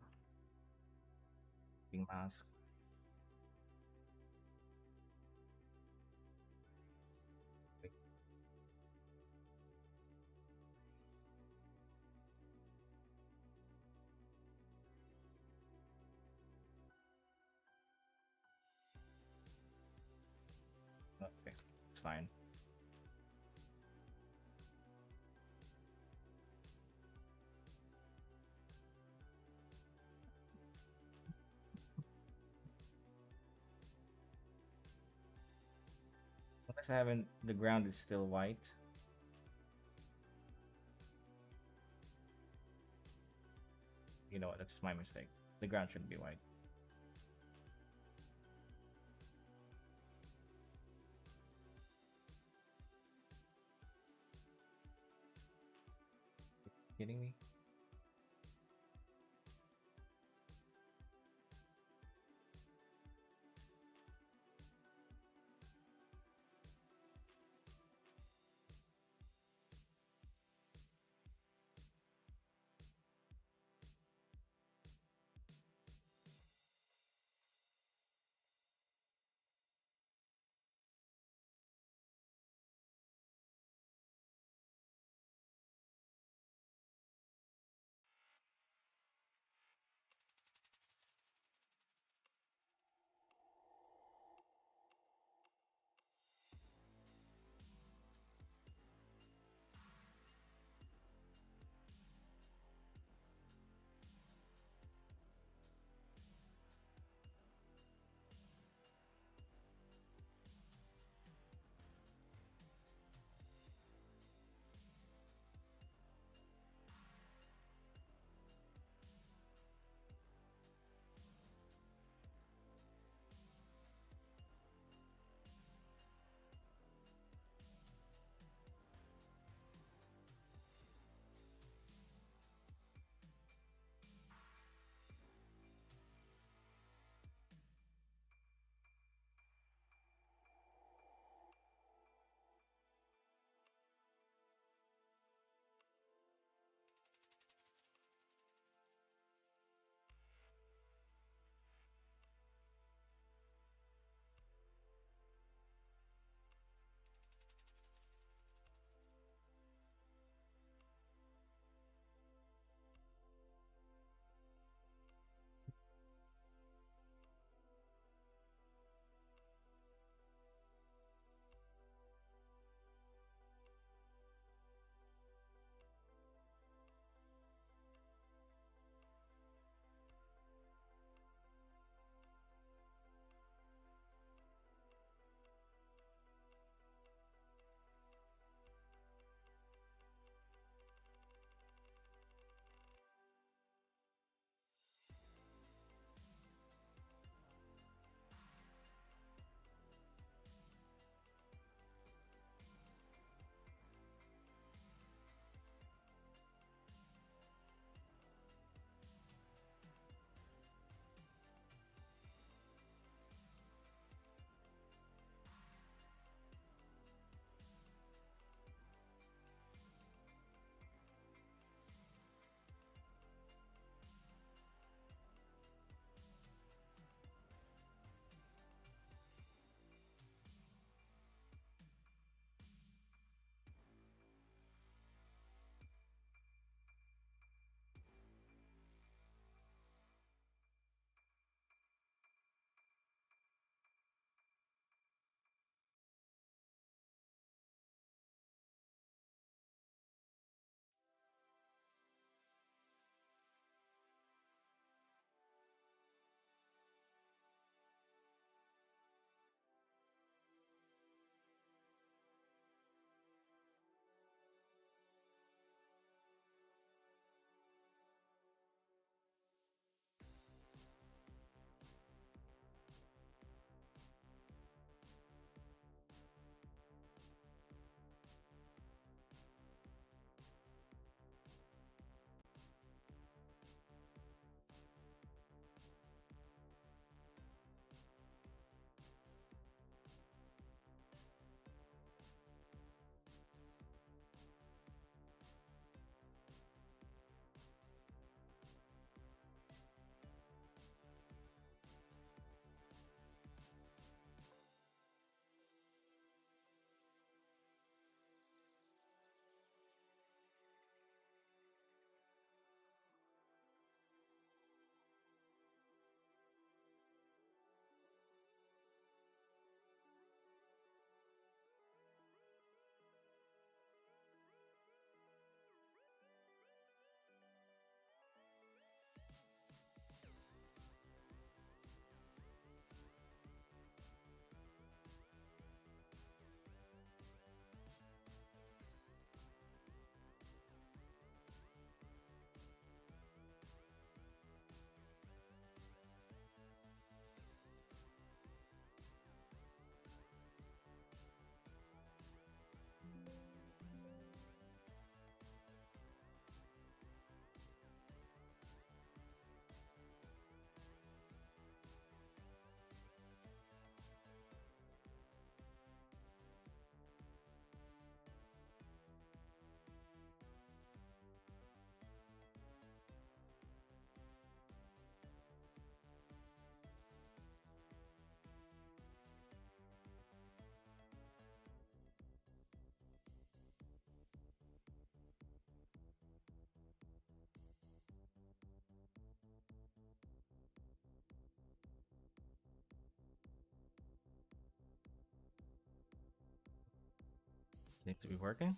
Clipping mask. Wait, okay, it's fine. Unless I haven't, the ground is still white. You know what? That's my mistake. The ground should be white. Kidding me? Seems to be working.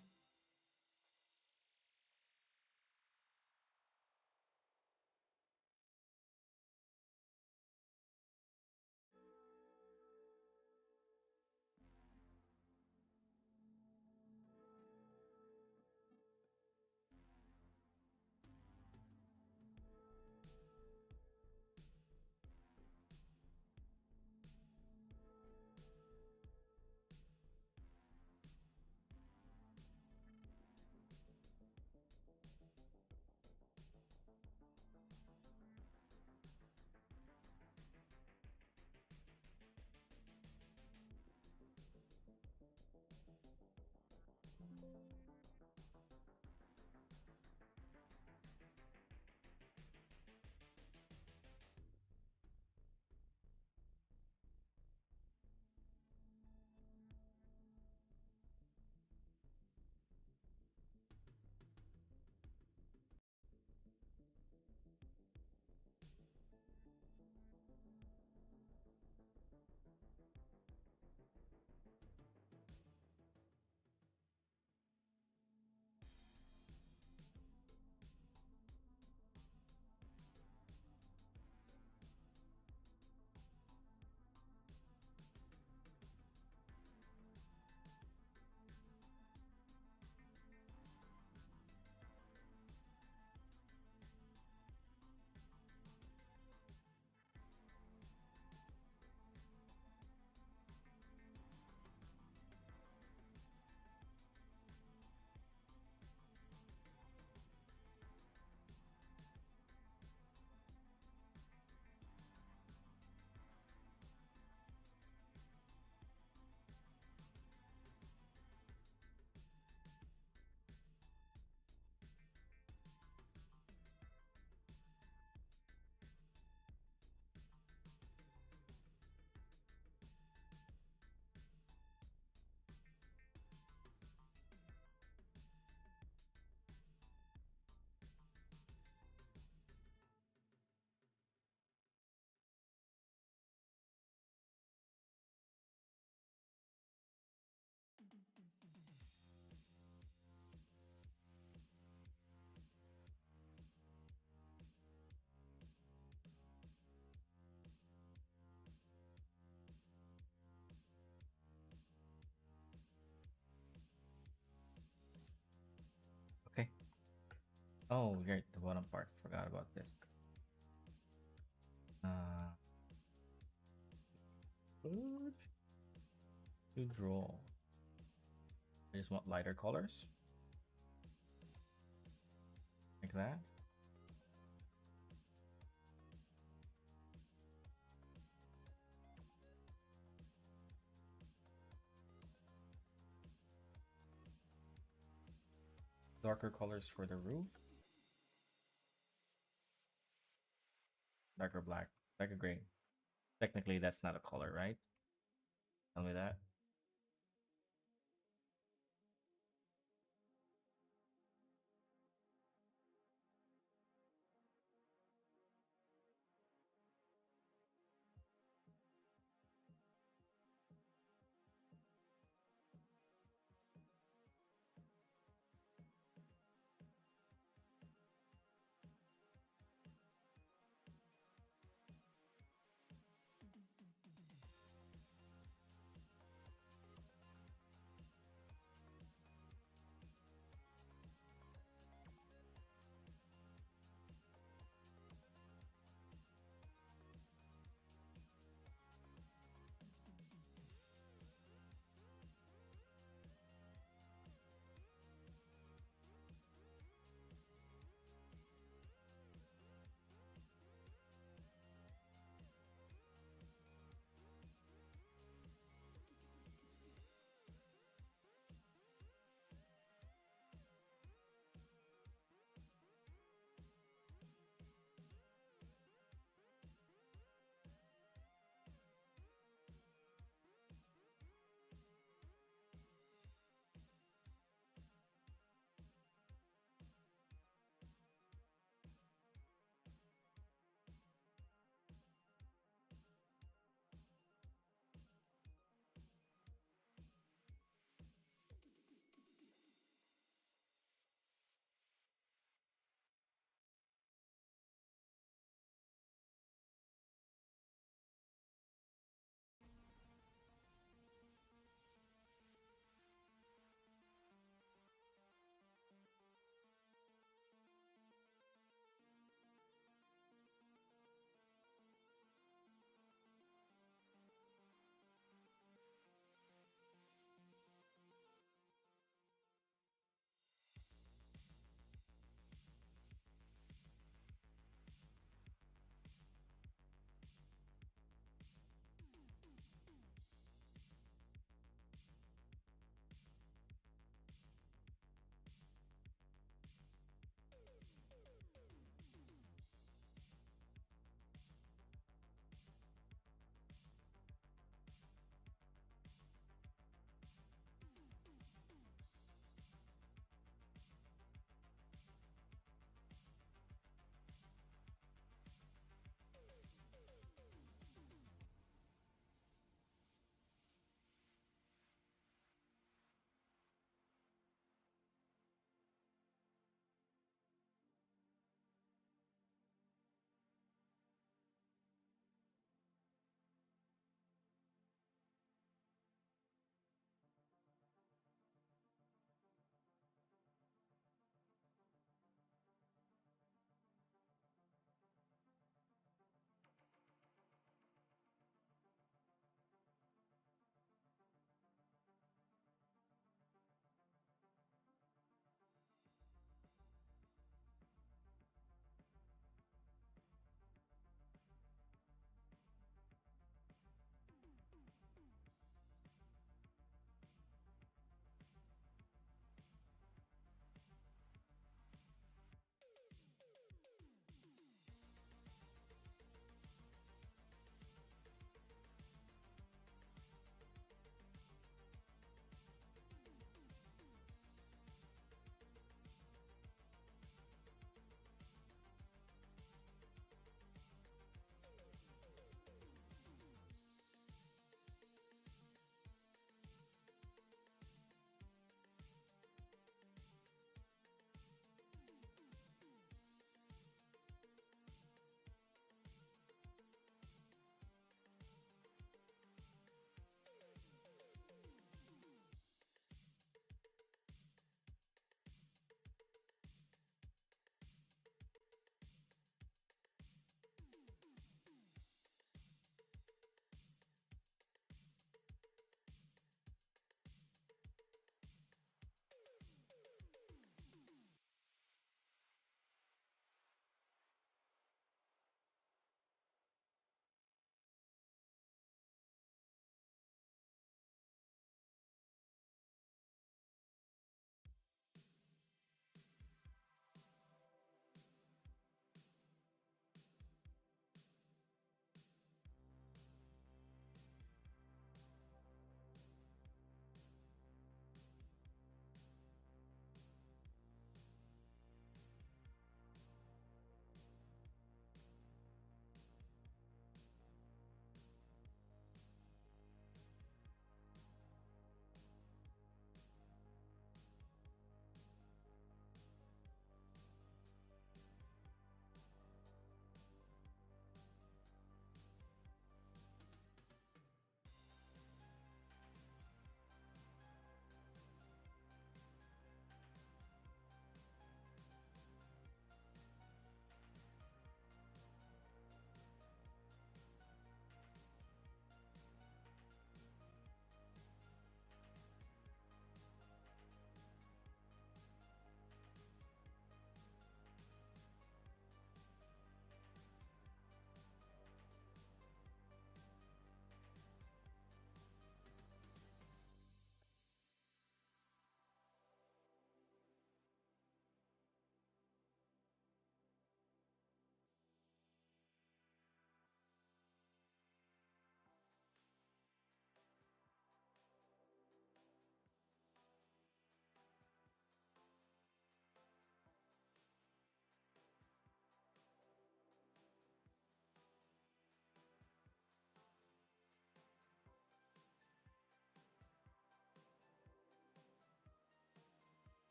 Okay. Oh, you're at the bottom part. Forgot about this. Uh, what to draw. I just want lighter colors like that. Darker colors for the roof. Darker black. Darker gray. Technically, that's not a color, right? Tell me that.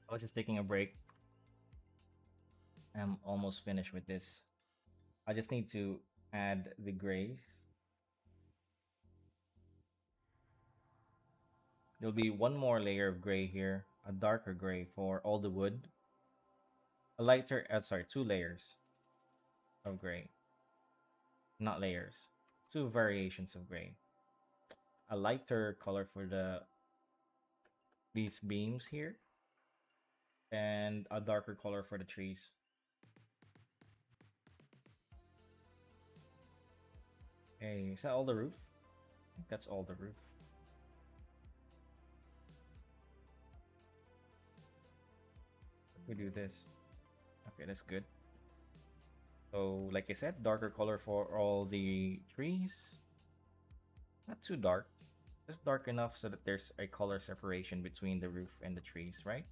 I was just taking a break. I'm almost finished with this. I just need to add the grays. There'll be one more layer of gray here, a darker gray for all the wood. A lighter, sorry, two layers of gray, not layers. Two variations of gray. A lighter color for these beams here, and a darker color for the trees. Hey, is that all the roof? I think that's all the roof. We do this. Okay, that's good. So, like I said, darker color for all the trees. Not too dark. Just dark enough so that there's a color separation between the roof and the trees, right?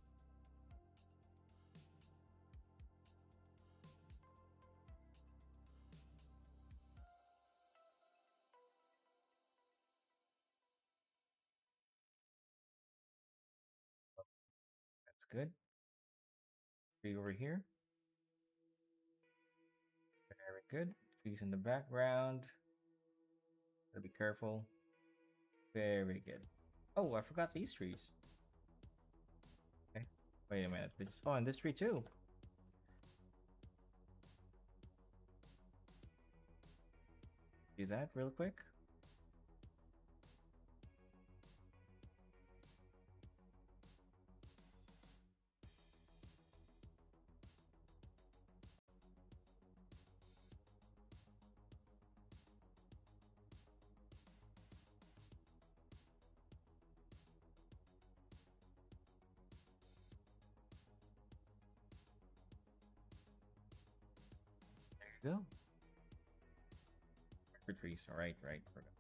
That's good. Tree over here. Very good. Trees in the background. Gotta be careful. Very good. Oh, I forgot these trees. Okay. Wait a minute. They just spawned this tree too. Do that real quick. There you go. For trees. Right, right. Forgot.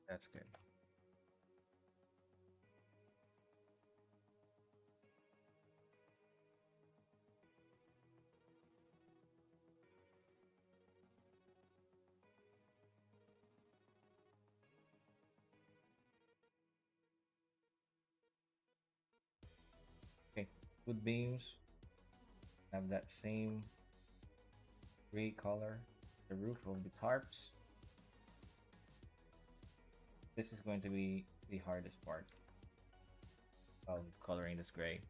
That's good. Okay. Wood beams have that same gray color. The roof of the tarps. This is going to be the hardest part of coloring this gray.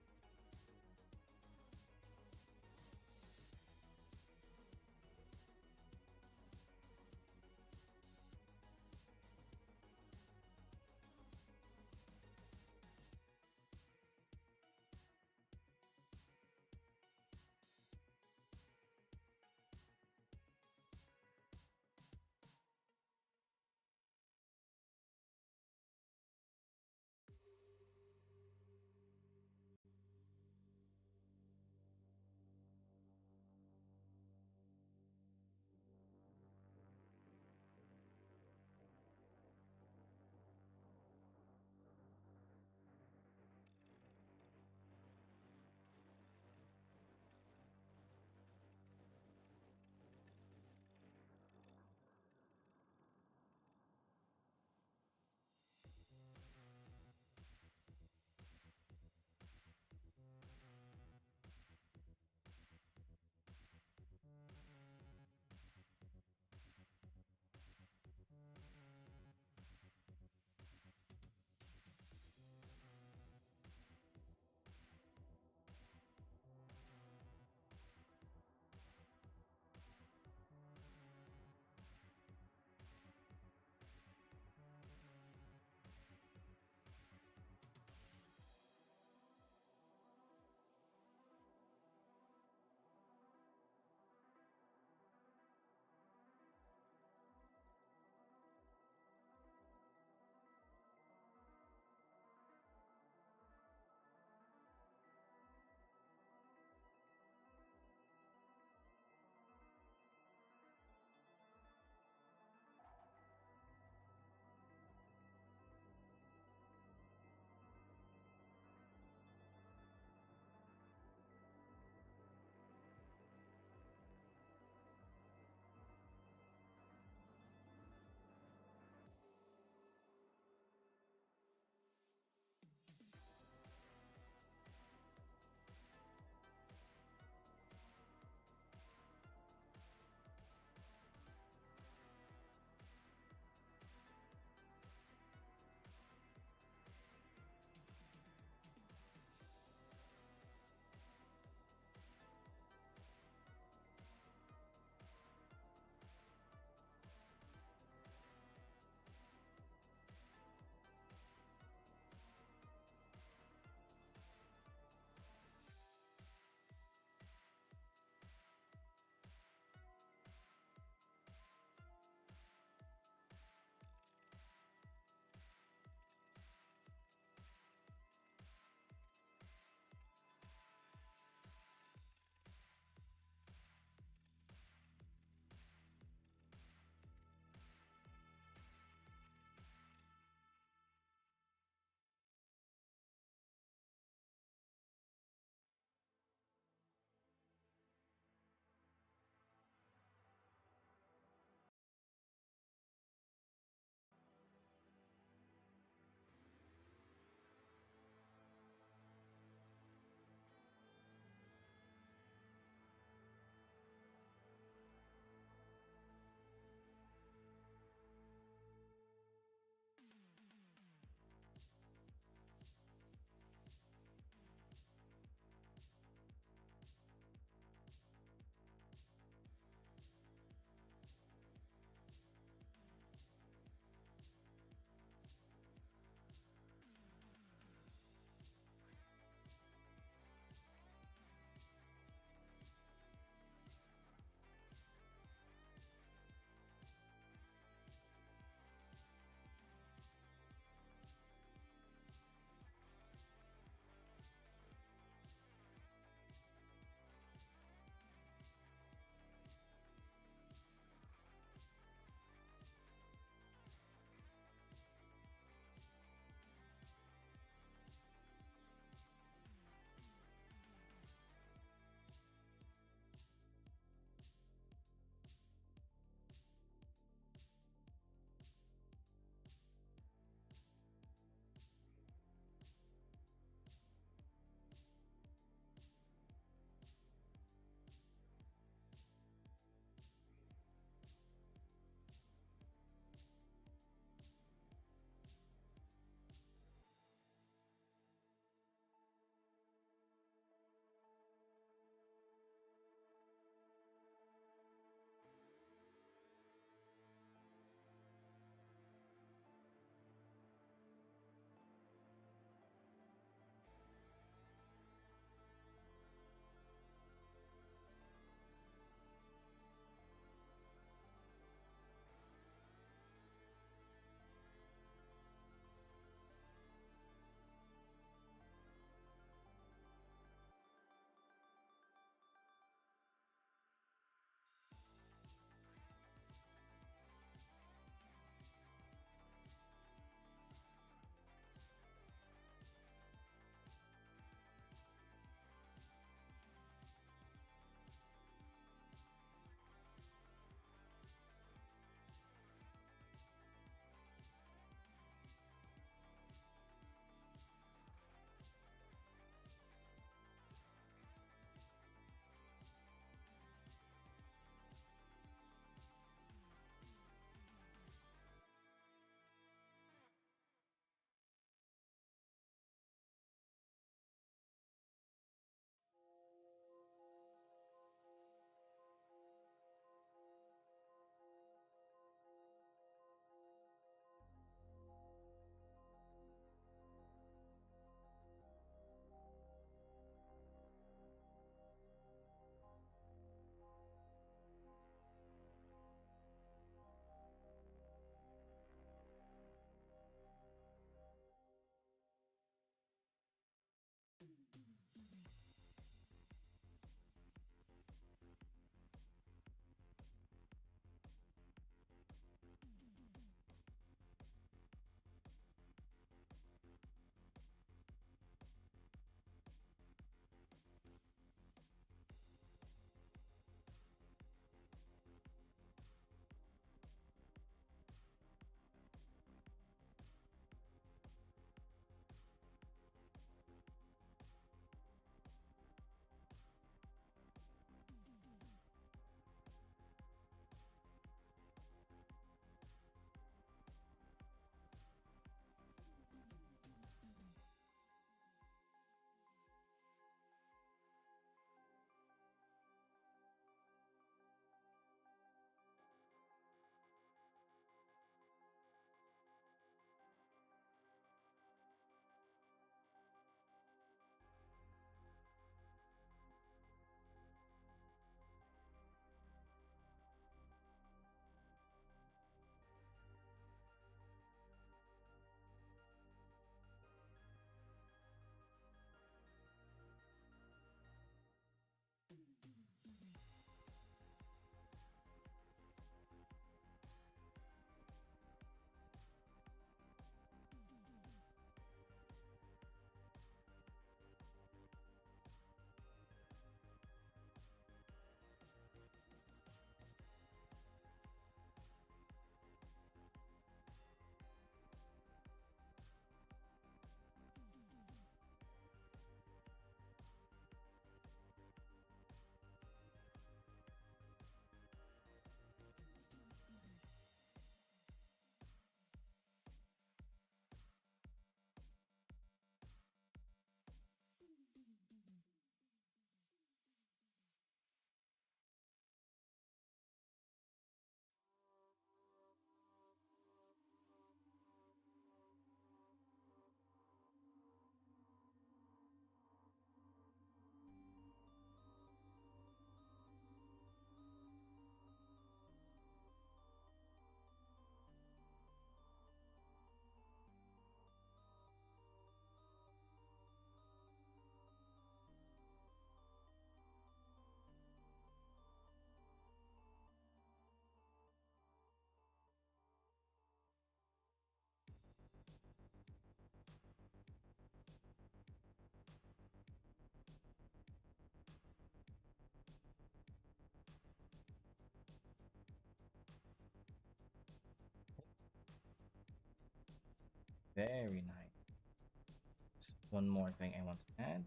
Very nice. One more thing I want to add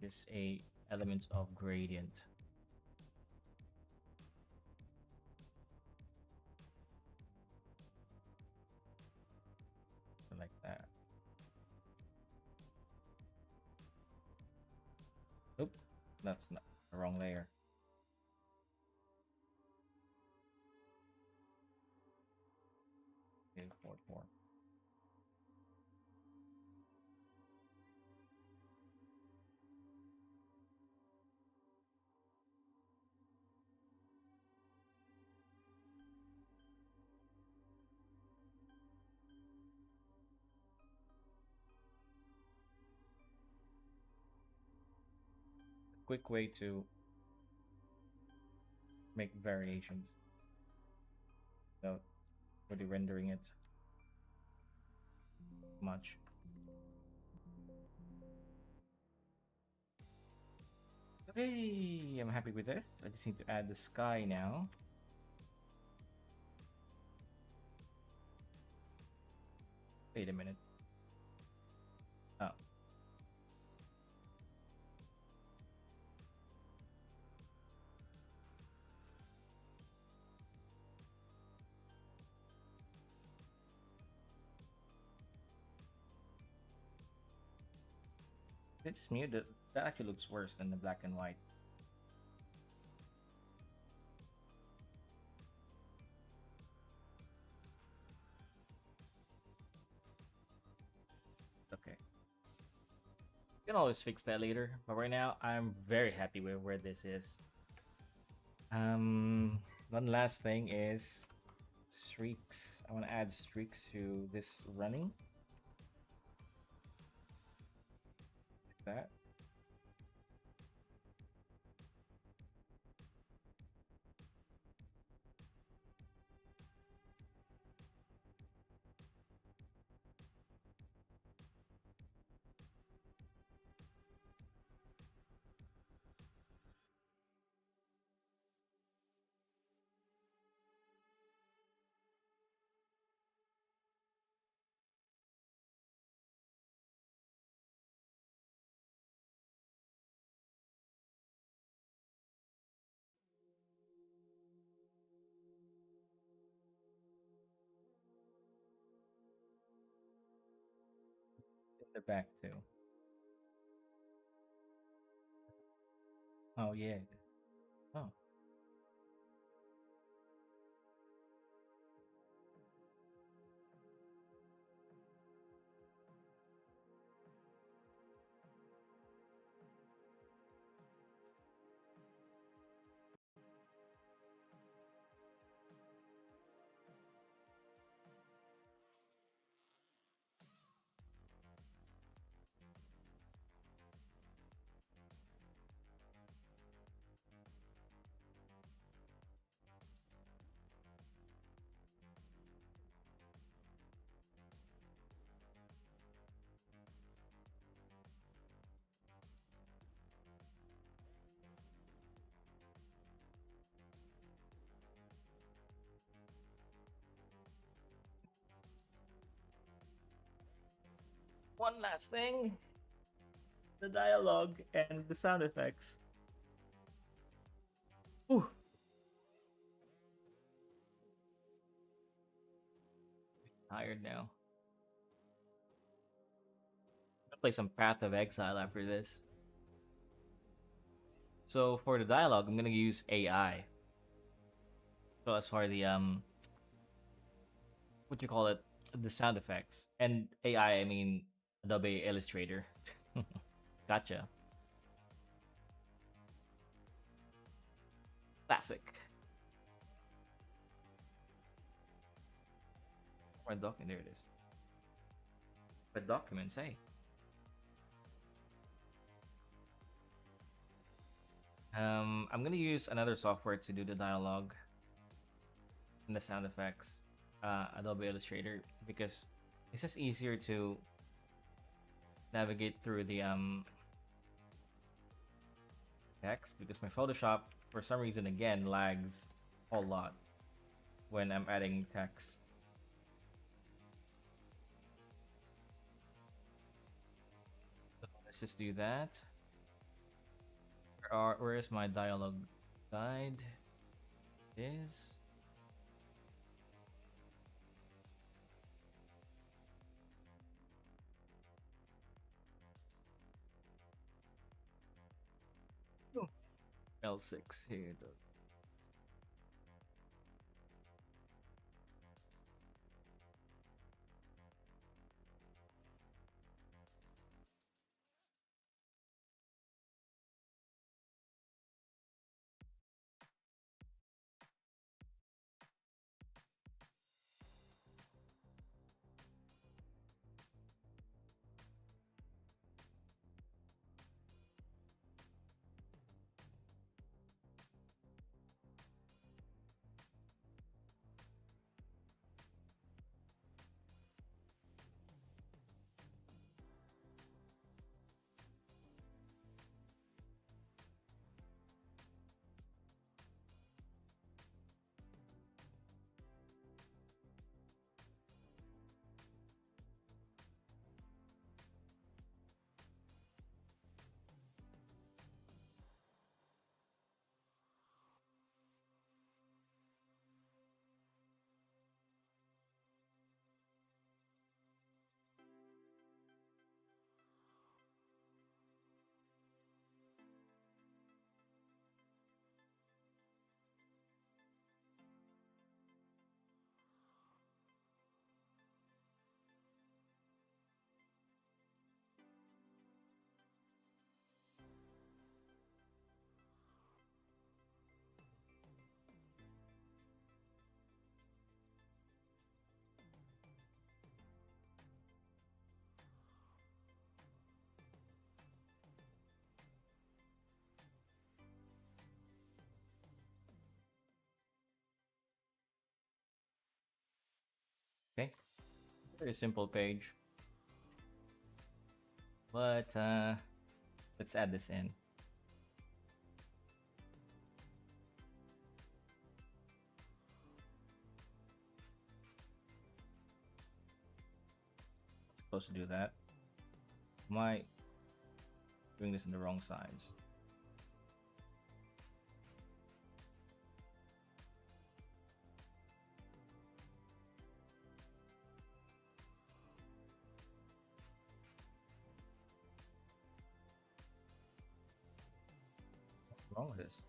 is a element of gradient. So like that. Oop, that's not the wrong layer. Okay, 4, 4. Quick way to make variations without really rendering it much. Okay, I'm happy with this. I just need to add the sky now. Wait a minute. Oh, it's me. That actually looks worse than the black and white. Okay. You can always fix that later, but right now I'm very happy with where this is. Um, One last thing is streaks. I want to add streaks to this running. Like that. In the back too. Oh yeah. Oh, one last thing, the dialogue and the sound effects. Ooh, tired now. I'll play some Path of Exile after this. So for the dialogue, I'm gonna use AI. So as far the what you call it, the sound effects and AI, I mean Adobe Illustrator. Gotcha. Classic. My document, there it is. My documents, hey. I'm gonna use another software to do the dialogue and the sound effects, Adobe Illustrator, because it's just easier to navigate through the text. Because my Photoshop, for some reason, again lags a lot when I'm adding text. let's just do that. Where is my dialogue guide? Is L6 here. Okay, very simple page. But let's add this in. Supposed to do that. Am I doing this in the wrong size? What's wrong with this?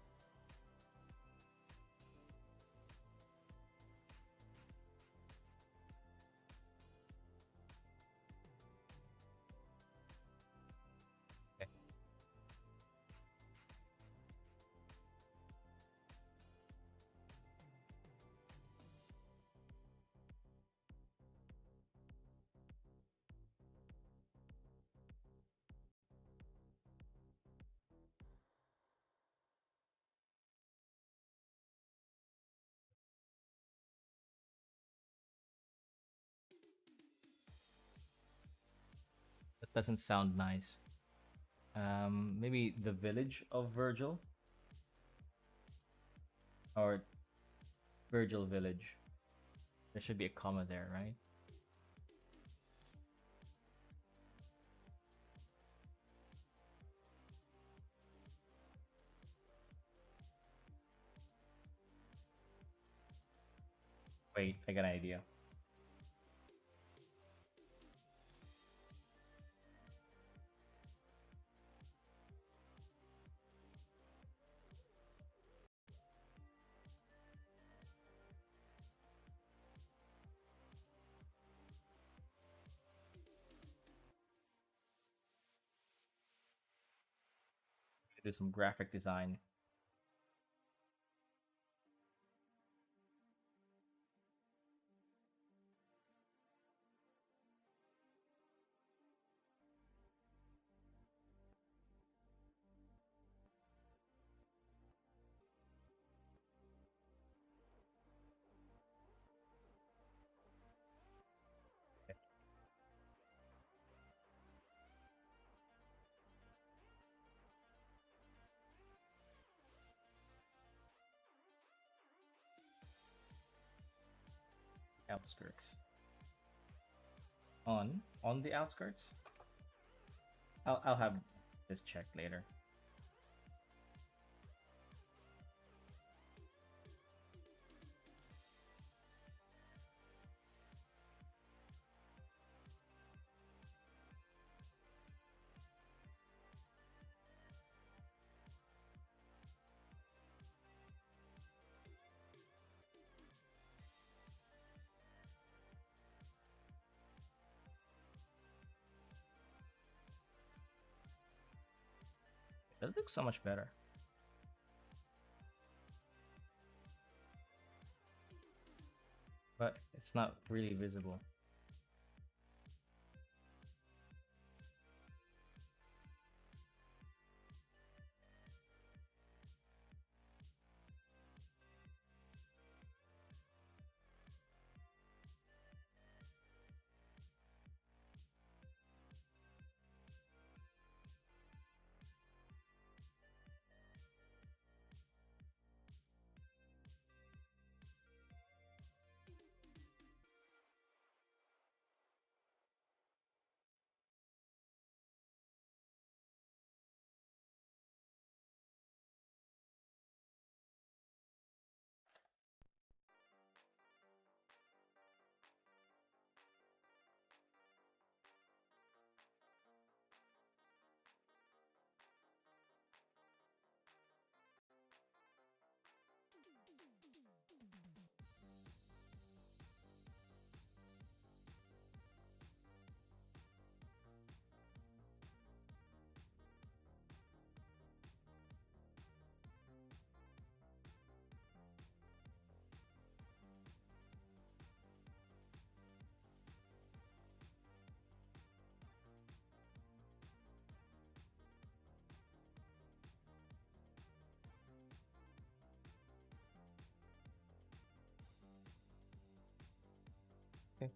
Okay. That doesn't sound nice. Maybe the village of Virgil or Virgil village. There should be a comma there, right? Wait, I got an idea. Do some graphic design. Outskirts. On the outskirts? I'll have this checked later. That looks so much better, but it's not really visible. Okay.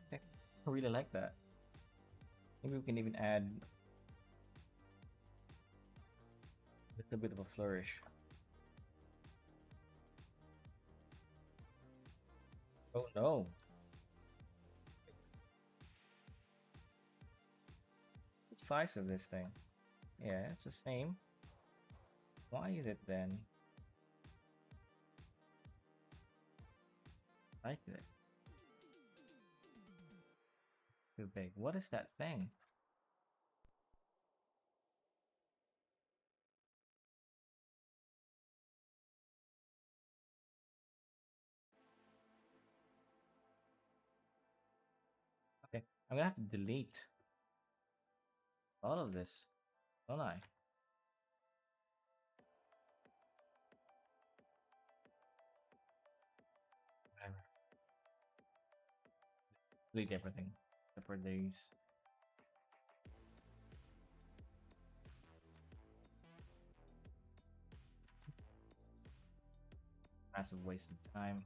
Okay. I really like that. Maybe we can even add a little bit of a flourish. Oh no. The size of this thing. Yeah, it's the same. Why is it then like it? Too big. What is that thing? Okay, I'm gonna have to delete all of this, don't I? Whatever. Delete everything except for these. Massive waste of time.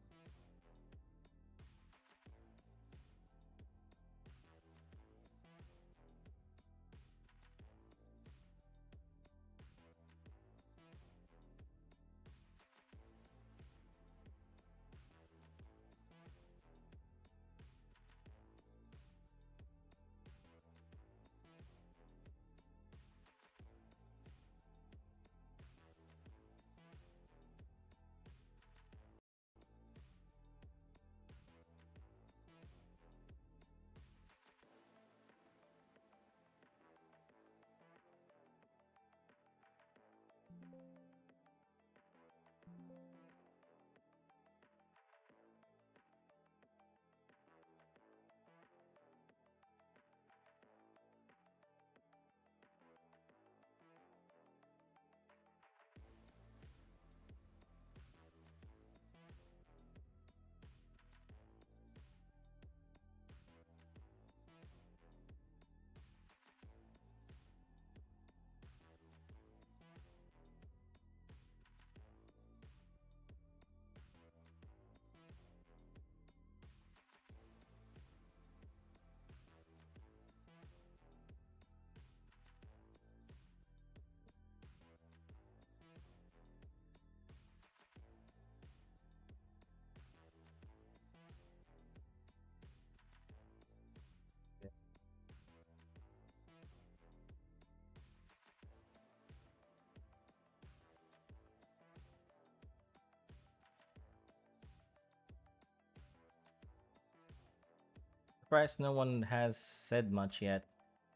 surprised no one has said much yet.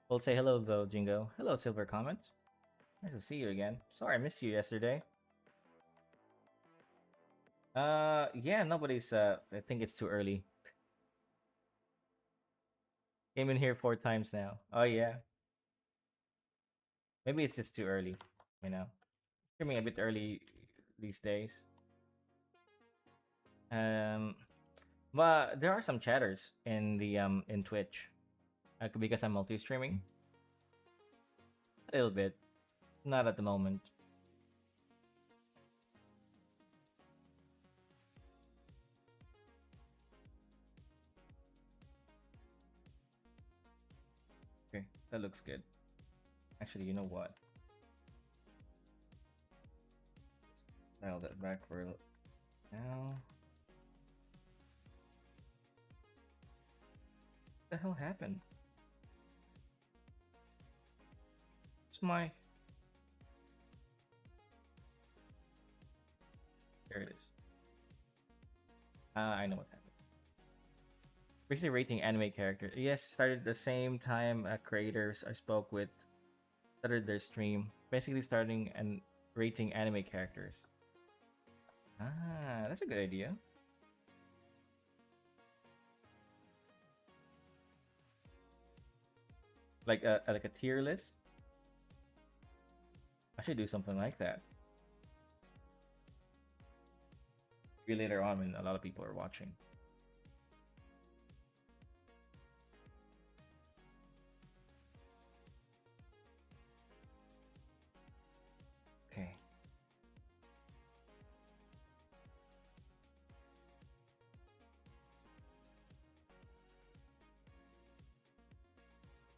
We'll say hello though, Jingo. Hello, Silver Comment. Nice to see you again. Sorry I missed you yesterday. Yeah, nobody's. I think it's too early. Came in here 4 times now. Oh yeah, maybe it's just too early. You know, streaming a bit early these days. Um, but there are some chatters in the in Twitch. Because I'm multi-streaming a little bit. Not at the moment. Okay, that looks good. Actually, you know what? Dial that back for now. What the hell happened? It's my. There it is. I know what happened. Basically, rating anime characters. Yes, started the same time creators I spoke with started their stream. Basically, starting and rating anime characters. Ah, that's a good idea. Like a tier list. I should do something like that. Maybe later on when a lot of people are watching. Okay.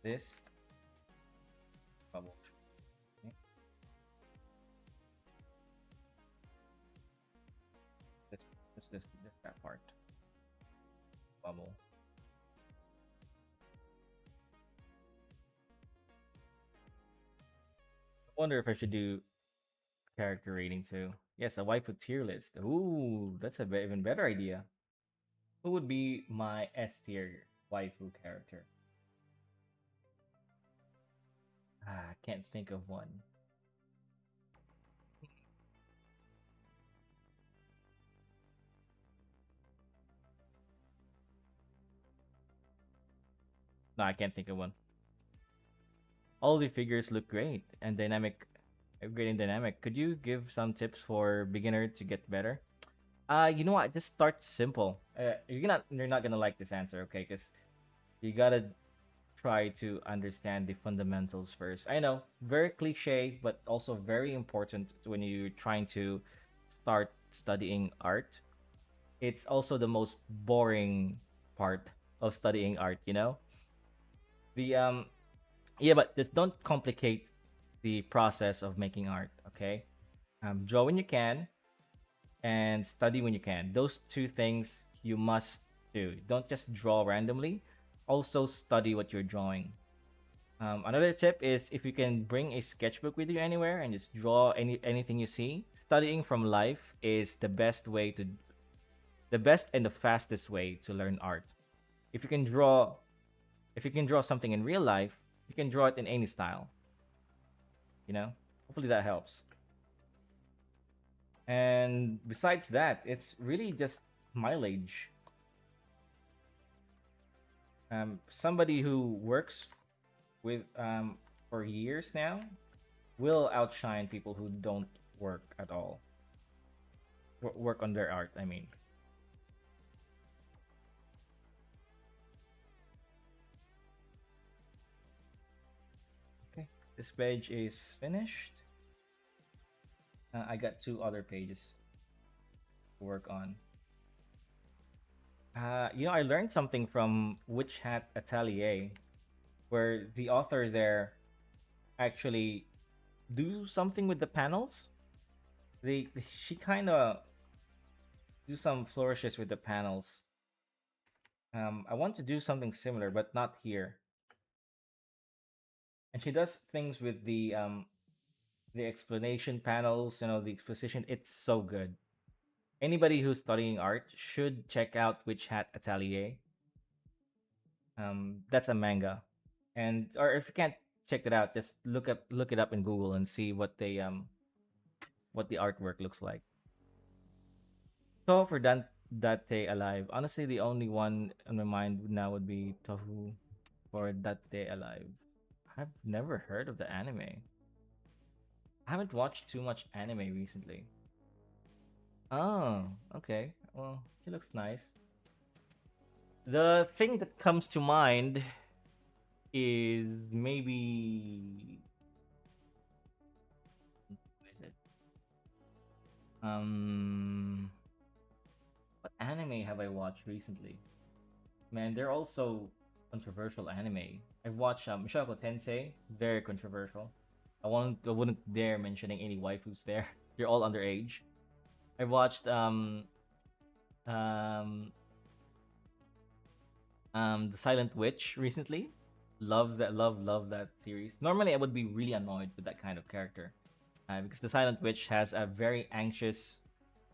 This bubble. Okay. This this that part. Bubble. I wonder if I should do character rating too. Yes, a waifu tier list. Ooh, that's a even better idea. Who would be my S tier waifu character? I can't think of one. No, I can't think of one. All the figures look great and dynamic, great and dynamic. Could you give some tips for beginner to get better? You know what? Just start simple. You're not gonna like this answer, okay? Because you gotta try to understand the fundamentals first. I know, very cliche, but also very important when you're trying to start studying art. It's also the most boring part of studying art, you know? The Yeah, but just don't complicate the process of making art, okay? Draw when you can and study when you can. Those two things you must do. Don't just draw randomly. Also study what you're drawing. Another tip is if you can bring a sketchbook with you anywhere and just draw anything you see. Studying from life is the best and the fastest way to learn art. If you can draw, if you can draw something in real life, you can draw it in any style. You know, hopefully that helps. And besides that, it's really just mileage. Somebody who works with for years now will outshine people who don't work at all. Work on their art, I mean. Okay, this page is finished. I got 2 other pages to work on. I learned something from Witch Hat Atelier, where the author there actually do something with the panels. She kind of do some flourishes with the panels. I want to do something similar, but not here. And she does things with the explanation panels. You know, the exposition. It's so good. Anybody who's studying art should check out Witch Hat Atelier. That's a manga, and or if you can't check it out, just look it up in Google and see what the artwork looks like. So for Date Alive, honestly, the only one on my mind now would be Tohu for Date Alive. I've never heard of the anime. I haven't watched too much anime recently. Oh, okay. Well, she looks nice. The thing that comes to mind is maybe what is it? Um, what anime have I watched recently? Man, they're also controversial anime. I've watched Mishako Tensei, very controversial. I wouldn't dare mentioning any waifus there. They're all underage. I watched um The Silent Witch recently. Love that series. Normally, I would be really annoyed with that kind of character, because the Silent Witch has a very anxious,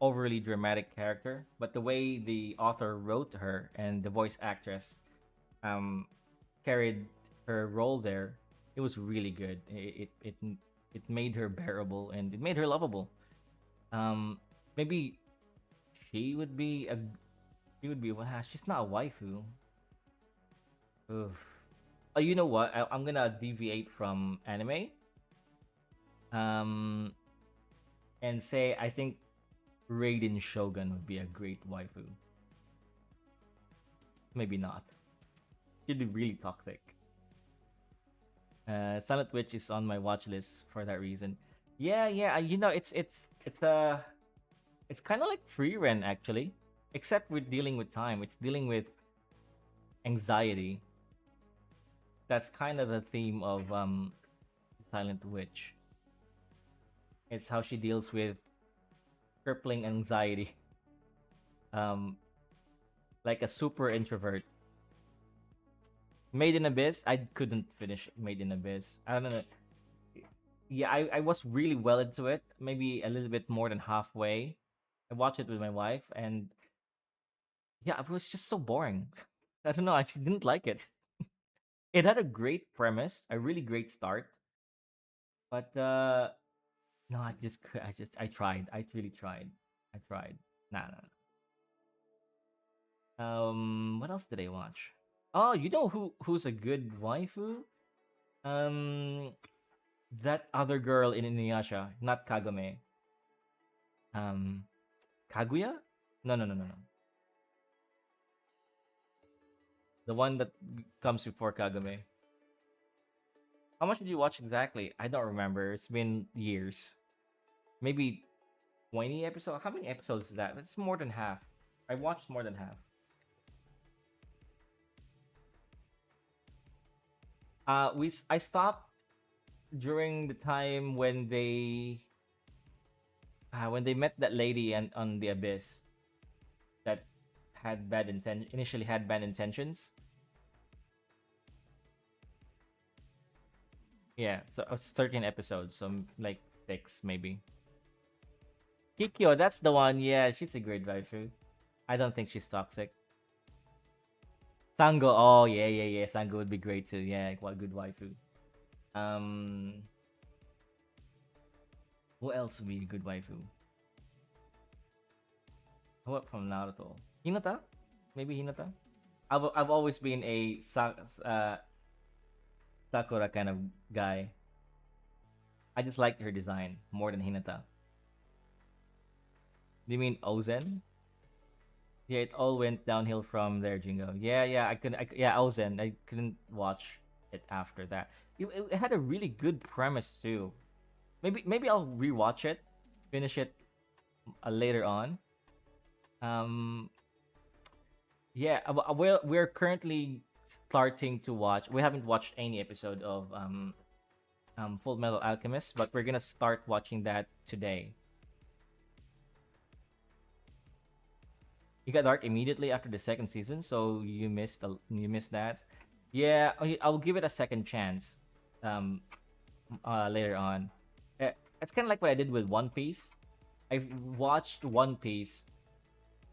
overly dramatic character. But the way the author wrote her and the voice actress um carried her role there, it was really good. It made her bearable and it made her lovable. Um, Maybe she would be a she would be well, she's not a waifu. Oof. Oh, you know what? I'm gonna deviate from anime. Um, and say I think Raiden Shogun would be a great waifu. Maybe not. She'd be really toxic. Silent Witch is on my watch list for that reason. Yeah, yeah. You know, it's kind of like free rent actually, except we're dealing with time. It's dealing with anxiety. That's kind of the theme of Silent Witch. It's how she deals with crippling anxiety. Um, like a super introvert. Made in Abyss, I couldn't finish Made in Abyss. I don't know. Yeah, I was really well into it. Maybe a little bit more than halfway. I watched it with my wife, and yeah, it was just so boring. I don't know. I didn't like it. It had a great premise, a really great start, but no, I tried. I really tried. I tried. Nah, nah, nah. What else did I watch? Oh, you know who's a good waifu? Um, that other girl in Inuyasha, not Kagome. Um, Kaguya? No, no, no, no, no. The one that comes before Kagome. How much did you watch exactly? I don't remember. It's been years. Maybe 20 episodes. How many episodes is that? It's more than half. I watched more than half. I stopped during the time when they met that lady and on the abyss that had initially had bad intentions. Yeah, so it's 13 episodes, so like six maybe. Kikyo, that's the one. Yeah, she's a great waifu. I don't think she's toxic. Sango, oh yeah, yeah, yeah. Sango would be great too. Yeah, what good waifu. Um, who else would be a good waifu? What from Naruto? Hinata? Maybe Hinata. I've always been a Sakura kind of guy. I just liked her design more than Hinata. Do you mean Ozen? Yeah, it all went downhill from there, Jingo. Yeah, yeah, yeah, Ozen. I couldn't watch it after that. It had a really good premise too. Maybe I'll rewatch it, finish it later on. Um, yeah, we're currently starting to watch. We haven't watched any episode of Full Metal Alchemist, but we're gonna start watching that today. You got dark immediately after the second season, so you missed that. Yeah, I'll give it a second chance. Um, Later on. It's kind of like what I did with One Piece. I watched One Piece.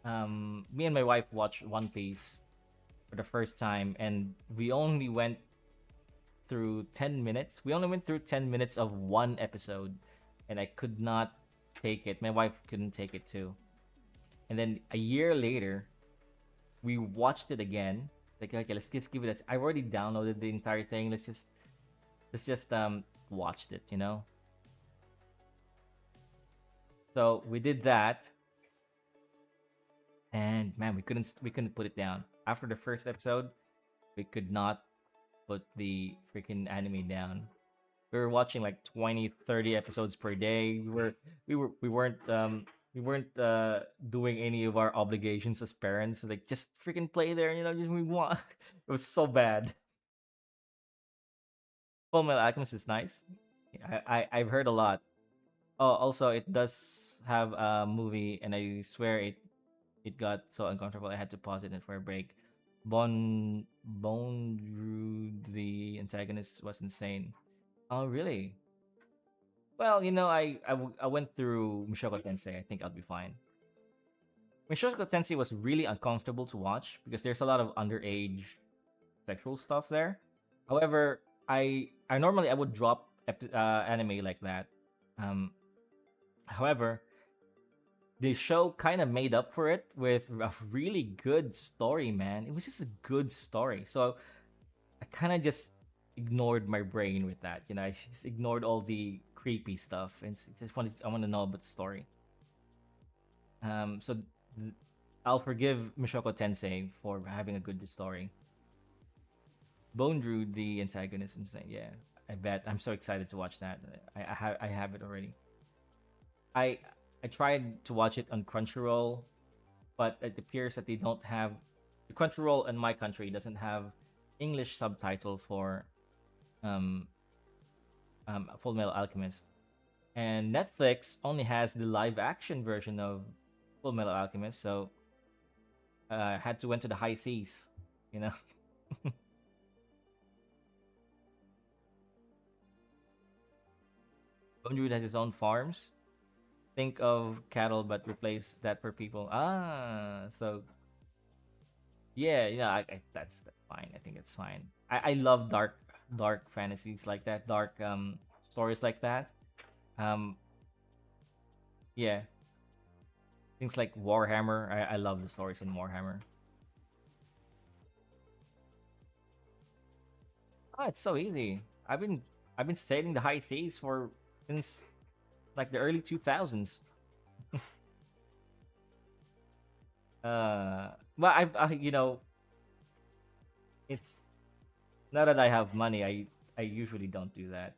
Me and my wife watched One Piece for the first time, and we only went through 10 minutes. We only went through 10 minutes of one episode, and I could not take it. My wife couldn't take it too. And then a year later, we watched it again. Like, okay, let's just give it a. I already downloaded the entire thing. Let's just watched it, you know. So we did that, and man, we couldn't put it down. After the first episode, we could not put the freaking anime down. We were watching like 20, 30 episodes per day. We weren't doing any of our obligations as parents. Like, just freaking play there, you know, just we want. It was so bad. Full Metal Alchemist is nice. I've heard a lot. Oh, also it does have a movie, and I swear it got so uncomfortable I had to pause it for a break. Bone Drew, the antagonist, was insane. Oh, really? Well, you know, I went through Mushoku Tensei. I think I'll be fine. Mushoku Tensei was really uncomfortable to watch because there's a lot of underage sexual stuff there. However, I normally I would drop anime like that. Um, however, the show kind of made up for it with a really good story, man. It was just a good story. So I kind of just ignored my brain with that. You know, I just ignored all the creepy stuff and just I want to know about the story. So I'll forgive Mishoko Tensei for having a good story. Bone Drew, the antagonist, insane. Yeah, I bet. I'm so excited to watch that. I have it already. I I tried to watch it on Crunchyroll, but it appears that they don't have the Crunchyroll in my country doesn't have English subtitle for um Full Metal Alchemist, and Netflix only has the live action version of Full Metal Alchemist, so had to went to the high seas, you know. Bondrewd has his own farms. Think of cattle, but replace that for people. Ah, so yeah, that's fine. I think it's fine. I love dark fantasies like that, dark stories like that. Um, yeah, things like Warhammer. I love the stories in Warhammer. Oh, it's so easy. I've been sailing the high seas for since like the early 2000s. Well, you know, it's now that I have money, I usually don't do that.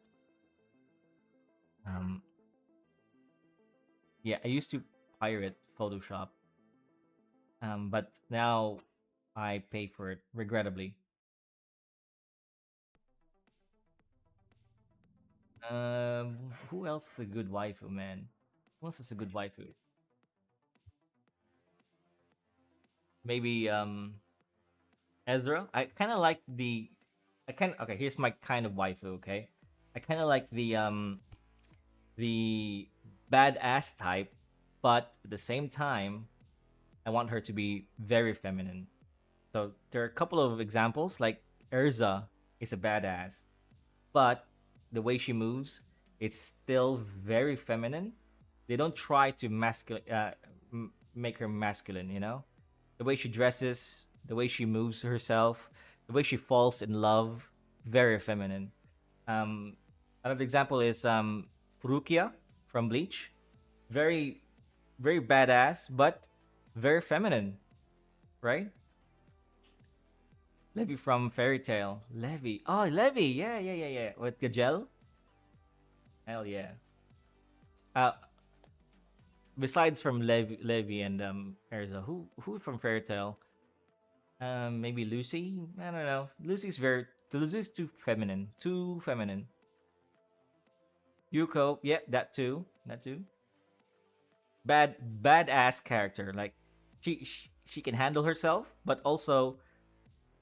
Um, yeah, I used to pirate Photoshop, but now I pay for it regrettably. Who else is a good waifu, man? Who else is a good waifu? Maybe Ezra. I kind of like the. I kind okay. Here's my kind of waifu. Okay, I kind of like the badass type, but at the same time, I want her to be very feminine. So there are a couple of examples. Like Urza is a badass, but the way she moves, it's still very feminine. They don't try to make her masculine. You know, the way she dresses, the way she moves herself, the way she falls in love, very feminine. Um, Another example is Furukia from Bleach, very very badass, but very feminine, right? Levi from Fairy Tail. Levi. Oh, Levi. Yeah, yeah, yeah, yeah. With Gajel. Hell yeah. Uh, Besides from Levi and Erza, who from Fairy Tail? Maybe Lucy. I don't know. Lucy's too feminine. Too feminine. Yuko. Yeah, that too. That too. Badass character. Like she can handle herself, but also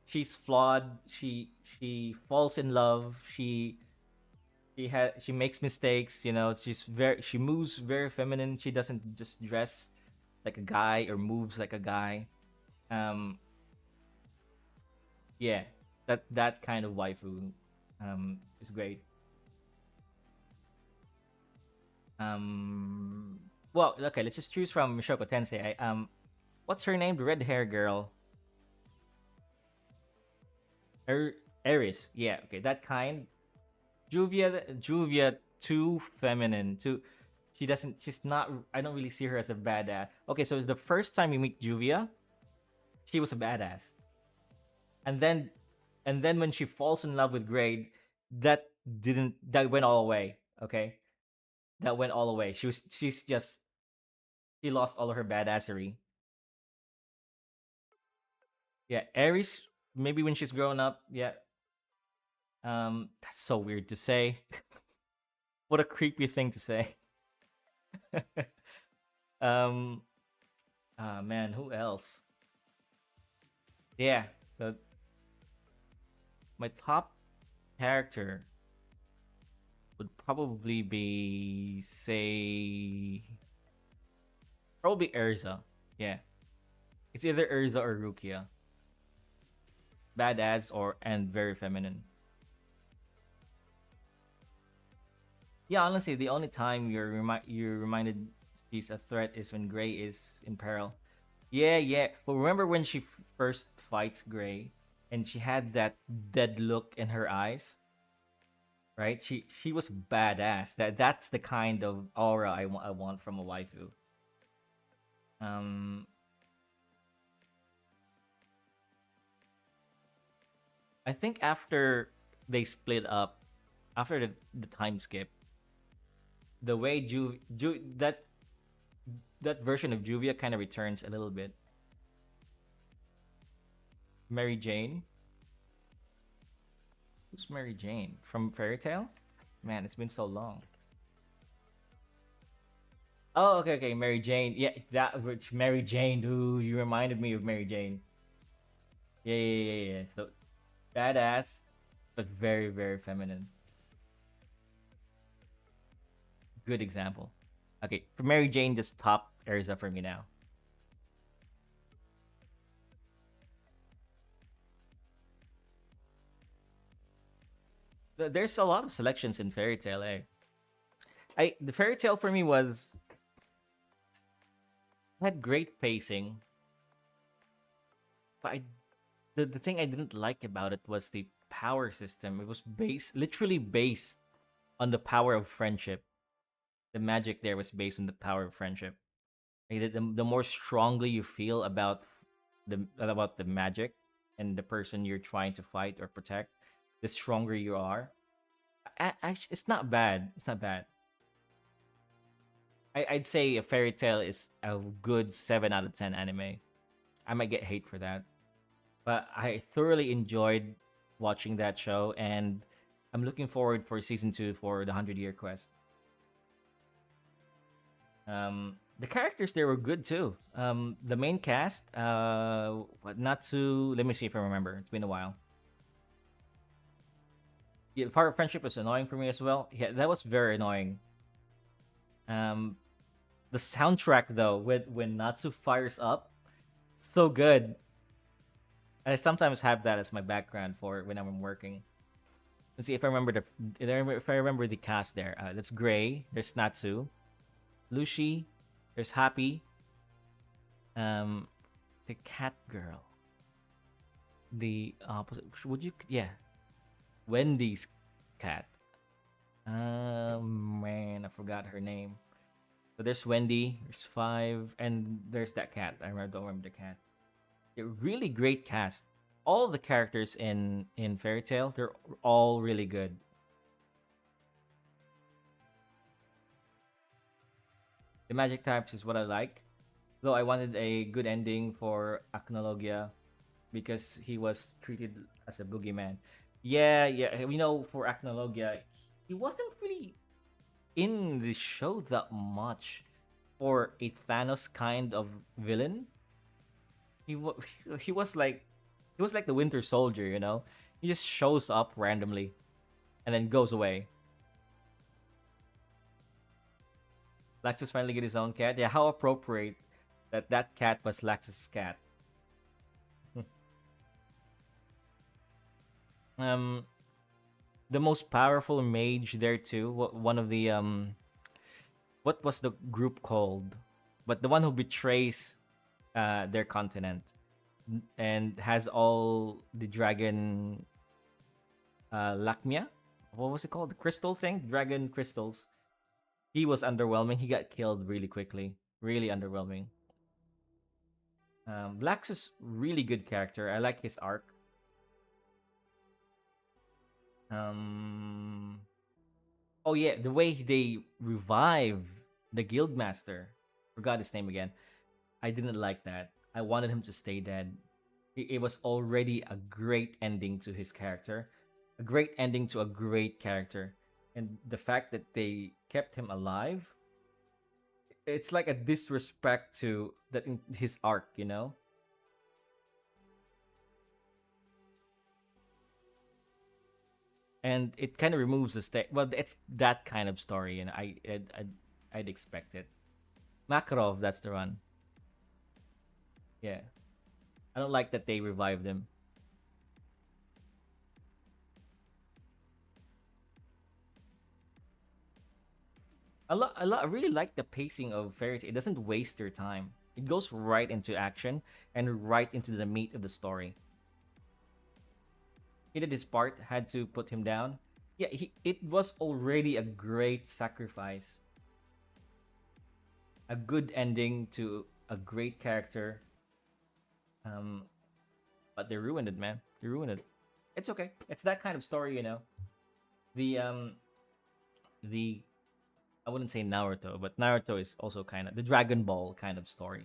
she's flawed. She falls in love. She makes mistakes. You know, she moves very feminine. She doesn't just dress like a guy or moves like a guy. Um, Yeah, that kind of waifu is great. Um, well, okay, let's just choose from Mishoko Tensei. What's her name? The red hair girl, er, Eris. Yeah, okay, that kind. Juvia, too feminine. Too, she doesn't. She's not. I don't really see her as a badass. Okay, so the first time you meet Juvia, she was a badass, and then, when she falls in love with Grade, that that went all away. Okay, that went all away. She's just she lost all of her badassery. Yeah, Aries, maybe when she's grown up. Yeah. That's so weird to say. What a creepy thing to say. um, man, who else? Yeah, the my top character would probably be say probably Urza. Yeah, it's either Urza or Rukia. Badass or and very feminine. Yeah, honestly, the only time you're reminded she's a threat is when Gray is in peril. Yeah, yeah. But remember when she first fights Gray, and she had that dead look in her eyes, right? She was badass. That's the kind of aura I want from a waifu. Um, I think after they split up, after the time skip, the way that version of Juvia kind of returns a little bit. Mary Jane. Who's Mary Jane from Fairy Tale? Man, it's been so long. Oh, okay, okay, Mary Jane. Yeah, that which Mary Jane. Dude, you reminded me of Mary Jane. Yeah, yeah, yeah, yeah. So badass, but very, very feminine. Good example. Okay, for Mary Jane, just top Erza for me now. There's a lot of selections in Fairy Tale. Eh? The Fairy Tale for me was had great pacing, but the thing I didn't like about it was the power system. It was literally based on the power of friendship. The magic there was based on the power of friendship. Like the more strongly you feel about the magic and the person you're trying to fight or protect, the stronger you are. Actually, it's not bad. It's not bad. I'd say a fairy tale is a good 7 out of 10 anime. I might get hate for that, but I thoroughly enjoyed watching that show, and I'm looking forward for season 2 for the 100 Year Quest. The characters there were good too. The main cast, Natsu. Let me see if I remember. It's been a while. Yeah, part of friendship was annoying for me as well. Yeah, that was very annoying. Um, the soundtrack though, when Natsu fires up, so good. I sometimes have that as my background for when I'm working. Let's see if I remember if I remember the cast there. That's Gray. There's Natsu, Lucy. There's Happy. Um, the cat girl. The opposite. Would you? Yeah, Wendy's cat. Man, I forgot her name. So there's Wendy. There's Five, and there's that cat. Don't remember the cat. A really great cast. All of the characters in Fairy Tail, they're all really good. The magic types is what I like. Though I wanted a good ending for Acnologia because he was treated as a boogeyman. Yeah, yeah. For Acnologia, he wasn't really in the show that much for a Thanos kind of villain. He was he was like he was like the Winter Soldier, you know. He just shows up randomly and then goes away. Laxus finally get his own cat. Yeah, how appropriate that cat was Laxus' cat. Um, the most powerful mage there too. One of the what was the group called? But the one who betrays their continent and has all the dragon Lakmia. What was it called? The crystal thing, dragon crystals. He was underwhelming. He got killed really quickly. Really underwhelming. Black's is really good character. I like his arc. Um, oh yeah, the way they revive the guild master. Forgot his name again. I didn't like that. I wanted him to stay dead. It was already a great ending to his character, a great ending to a great character, and the fact that they kept him alive, it's like a disrespect to that in his arc, you know. And it kind of removes the state. Well, it's that kind of story, and I'd expect it. Makarov, that's the one. Yeah, I don't like that they revived him. I really like the pacing of Fairy Tail. It doesn't waste your time. It goes right into action and right into the meat of the story. He did his part, had to put him down. Yeah, it was already a great sacrifice, a good ending to a great character. Um, but they ruined it, man. They ruined it. It's okay. It's that kind of story, you know. The the I wouldn't say Naruto, but Naruto is also kind of the Dragon Ball kind of story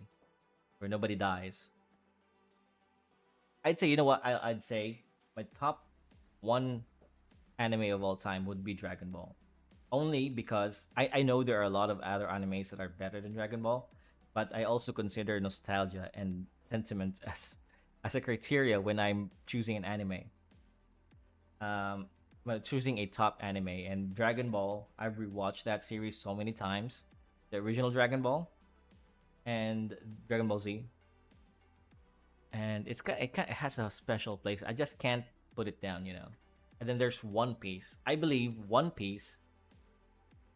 where nobody dies. I'd say, you know what? I'd say my top one anime of all time would be Dragon Ball. Only because I know there are a lot of other animes that are better than Dragon Ball, but I also consider nostalgia and sentiment as a criteria when I'm choosing an anime. Um, well, choosing a top anime, and Dragon Ball, I've rewatched that series so many times. The original Dragon Ball and Dragon Ball Z, and it has a special place. I just can't put it down, you know. And then there's One Piece. I believe One Piece.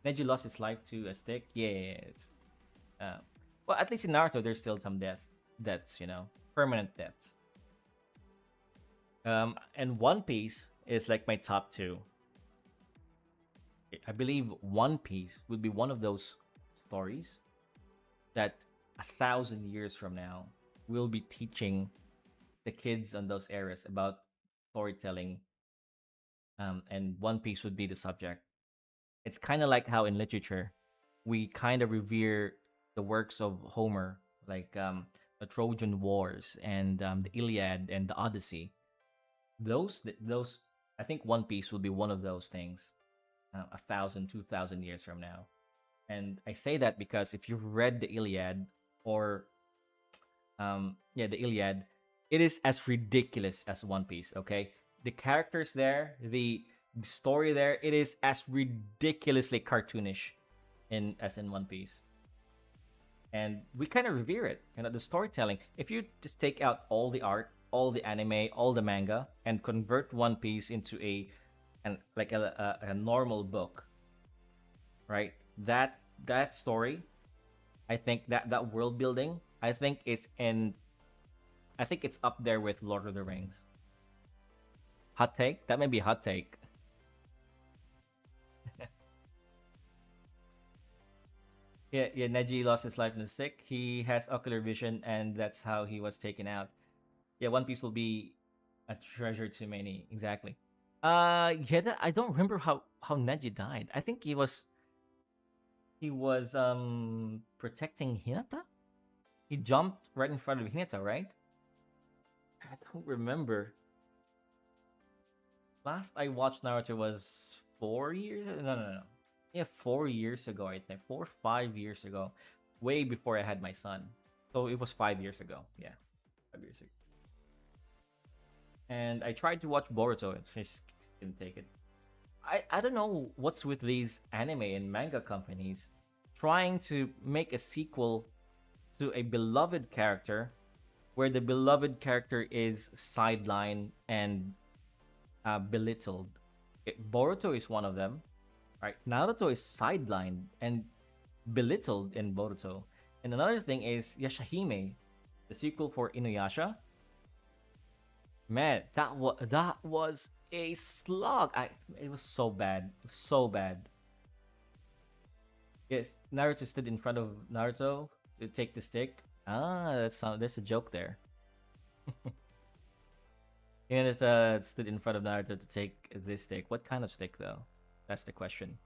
Neji lost his life to a stick. Yes. Uh, well, at least in Naruto, there's still some deaths, you know, permanent deaths. And One Piece is like my top two. I believe One Piece would be one of those stories that 1,000 years from now we'll be teaching the kids on those eras about storytelling. And One Piece would be the subject. It's kind of like how in literature we kind of revere the works of Homer, like the Trojan Wars and the Iliad and the Odyssey. Those, I think One Piece will be one of those things, 1,000, 2,000 years from now. And I say that because if you've read the Iliad or yeah, the Iliad, it is as ridiculous as One Piece. Okay, the characters there, the story there, it is as ridiculously cartoonish in as in One Piece, and we kind of revere it. You know, the storytelling. If you just take out all the art, all the anime, all the manga, and convert One Piece into a normal book, right? That story, I think that world building, I think it's up there with Lord of the Rings. Hot take? That may be a hot take. Yeah, yeah. Neji lost his life in the sick. He has ocular vision, and that's how he was taken out. Yeah, One Piece will be a treasure to many. Exactly. Yeah. I don't remember how Neji died. I think he was protecting Hinata. He jumped right in front of Hinata, right? I don't remember. Last I watched Naruto was 4 years. No, no, no. Yeah, 4 years ago. I think 4 5 years ago, way before I had my son. So it was 5 years ago. Yeah, 5 years ago. And I tried to watch Boruto. And just didn't take it. I don't know what's with these anime and manga companies trying to make a sequel to a beloved character where the beloved character is sidelined and belittled. Boruto is one of them, right? Naruto is sidelined and belittled in Boruto. And another thing is Yashahime, the sequel for Inuyasha. Man, that was a slog. It was so bad, so bad. Yes, Naruto stood in front of Naruto to take the stick. Ah, there's a joke there. And it's stood in front of Naruto to take this stick. What kind of stick though? That's the question.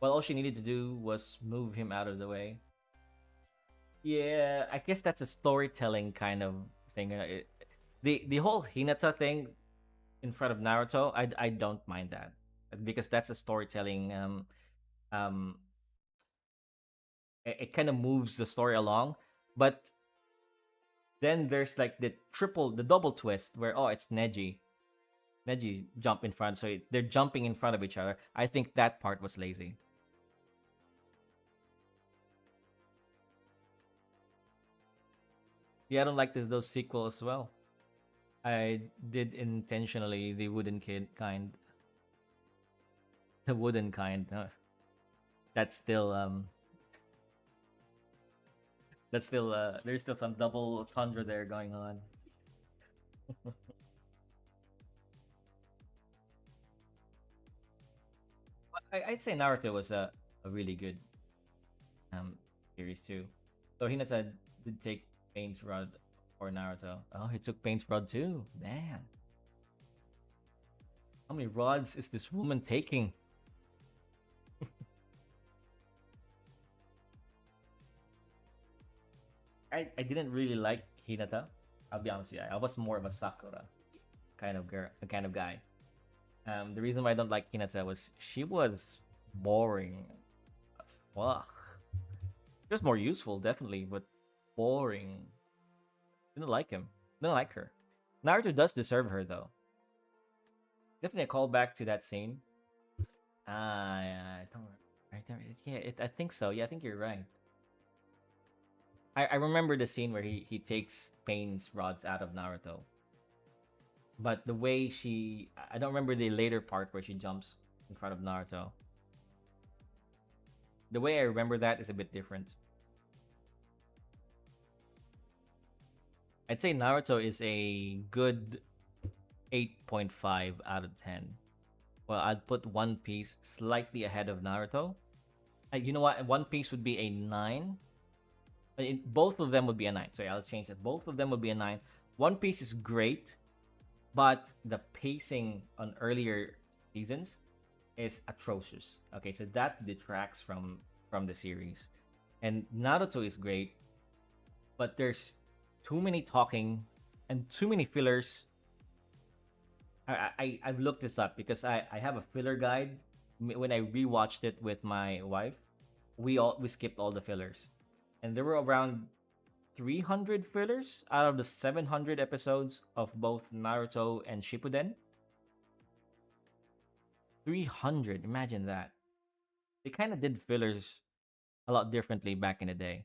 Well, all she needed to do was move him out of the way. Yeah, I guess that's a storytelling kind of thing. The whole Hinata thing in front of Naruto, I don't mind that because that's a storytelling. Um, it kind of moves the story along, but then there's like the double twist where oh it's Neji. Neji jump in front, so they're jumping in front of each other. I think that part was lazy. Yeah, I don't like those sequel as well. I did intentionally the wooden kid kind, the wooden kind. That's still there's still some double tundra there going on. I'd say Naruto was a really good um series too. So Hinata did take Pain's Rod for Naruto. Oh, he took Pain's Rod too. Damn. How many rods is this woman taking? I didn't really like Hinata. I'll be honest with you. I was more of a Sakura kind of girl, kind of guy. The reason why I don't like Hinata was she was boring as fuck. She was more useful, definitely, but boring. Didn't like him. Didn't like her. Naruto does deserve her though. Definitely a callback to that scene. Ah, yeah, I don't. Yeah, I think so. Yeah, I think you're right. I remember the scene where he takes Pain's rods out of Naruto, but the way I don't remember the later part where she jumps in front of Naruto. The way I remember that is a bit different. I'd say Naruto is a good 8.5 out of 10. Well, I'd put One Piece slightly ahead of Naruto. You know what? One Piece would be a 9. Both of them would be a 9. Sorry, I'll change that. Both of them would be a 9. One Piece is great, but the pacing on earlier seasons is atrocious. Okay, so that detracts from the series. And Naruto is great, but there's too many talking and too many fillers. I've looked this up because I have a filler guide. When I rewatched it with my wife, we skipped all the fillers, and there were around 300 fillers out of the 700 episodes of both Naruto and Shippuden. 300, imagine that. They kind of did fillers a lot differently back in the day.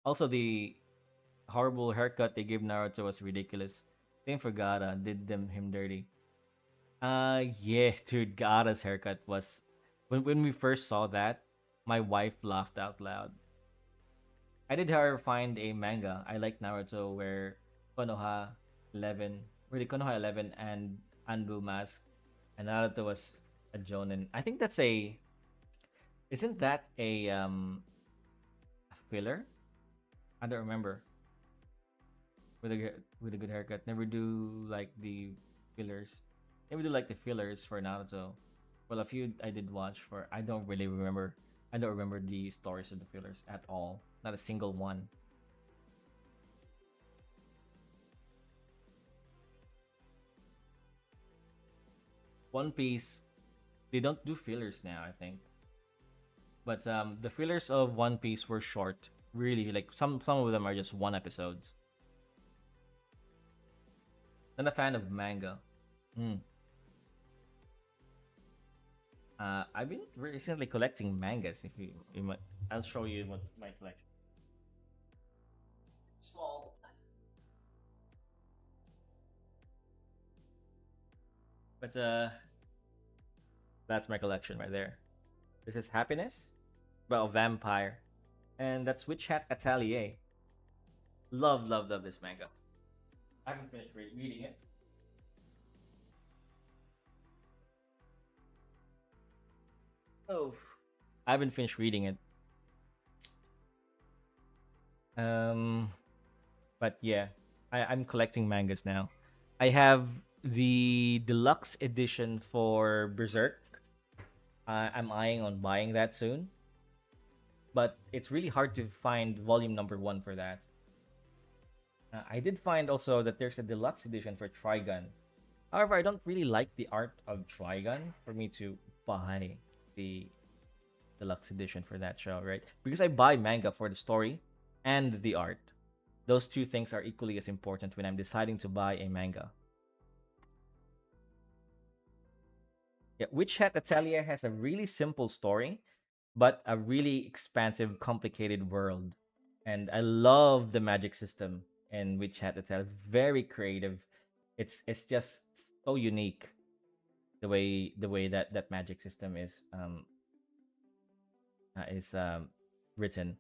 Also, the horrible haircut they gave Naruto was ridiculous. Same for Gaara, did him dirty. Yeah, dude, Gaara's haircut was when we first saw that, my wife laughed out loud. I did, however, find a manga. I like Naruto where Konoha 11, where the Konoha 11 and Anbu mask, and Naruto was a Jonin. I think that's a. Isn't that a filler? I don't remember. With a good haircut, never do like the fillers. Never do like the fillers for Naruto. Well, a few I did watch for. I don't really remember. I don't remember the stories of the fillers at all. Not a single one. One Piece, they don't do fillers now, I think. But the fillers of One Piece were short. Really, like some of them are just one episodes. Not a fan of manga. Hmm. I've been recently collecting mangas. If you might, I'll show you what my collection. But that's my collection right there. This is Happiness, about a vampire, and that's Witch Hat Atelier. Love, love, love this manga. I haven't finished reading it. Oh, I haven't finished reading it. Um, but yeah, I'm collecting mangas now. I have the deluxe edition for Berserk. I'm eyeing on buying that soon, but it's really hard to find volume number one for that. I did find also that there's a deluxe edition for Trigun. However, I don't really like the art of Trigun for me to buy the deluxe edition for that show, right? Because I buy manga for the story and the art. Those two things are equally as important when I'm deciding to buy a manga. Yeah, Witch Hat Atelier has a really simple story, but a really expansive, complicated world. And I love the magic system in Witch Hat Atelier. Very creative. It's just so unique the way that that magic system is written,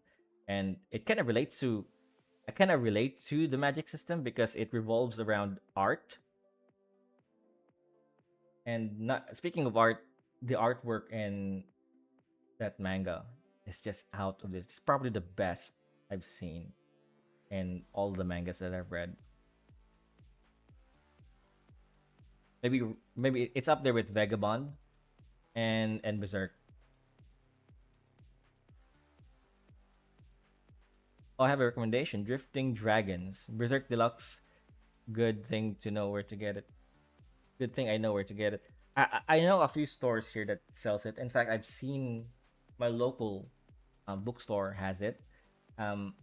and it kind of relates to I kind of relate to the magic system because it revolves around art. And not speaking of art, the artwork in that manga is just out of this. It's probably the best I've seen in all the mangas that I've read. Maybe it's up there with Vagabond and Berserk. Oh, I have a recommendation: Drifting Dragons, Berserk Deluxe. Good thing to know where to get it. Good thing I know where to get it. I know a few stores here that sells it. In fact, I've seen my local bookstore has it. Um,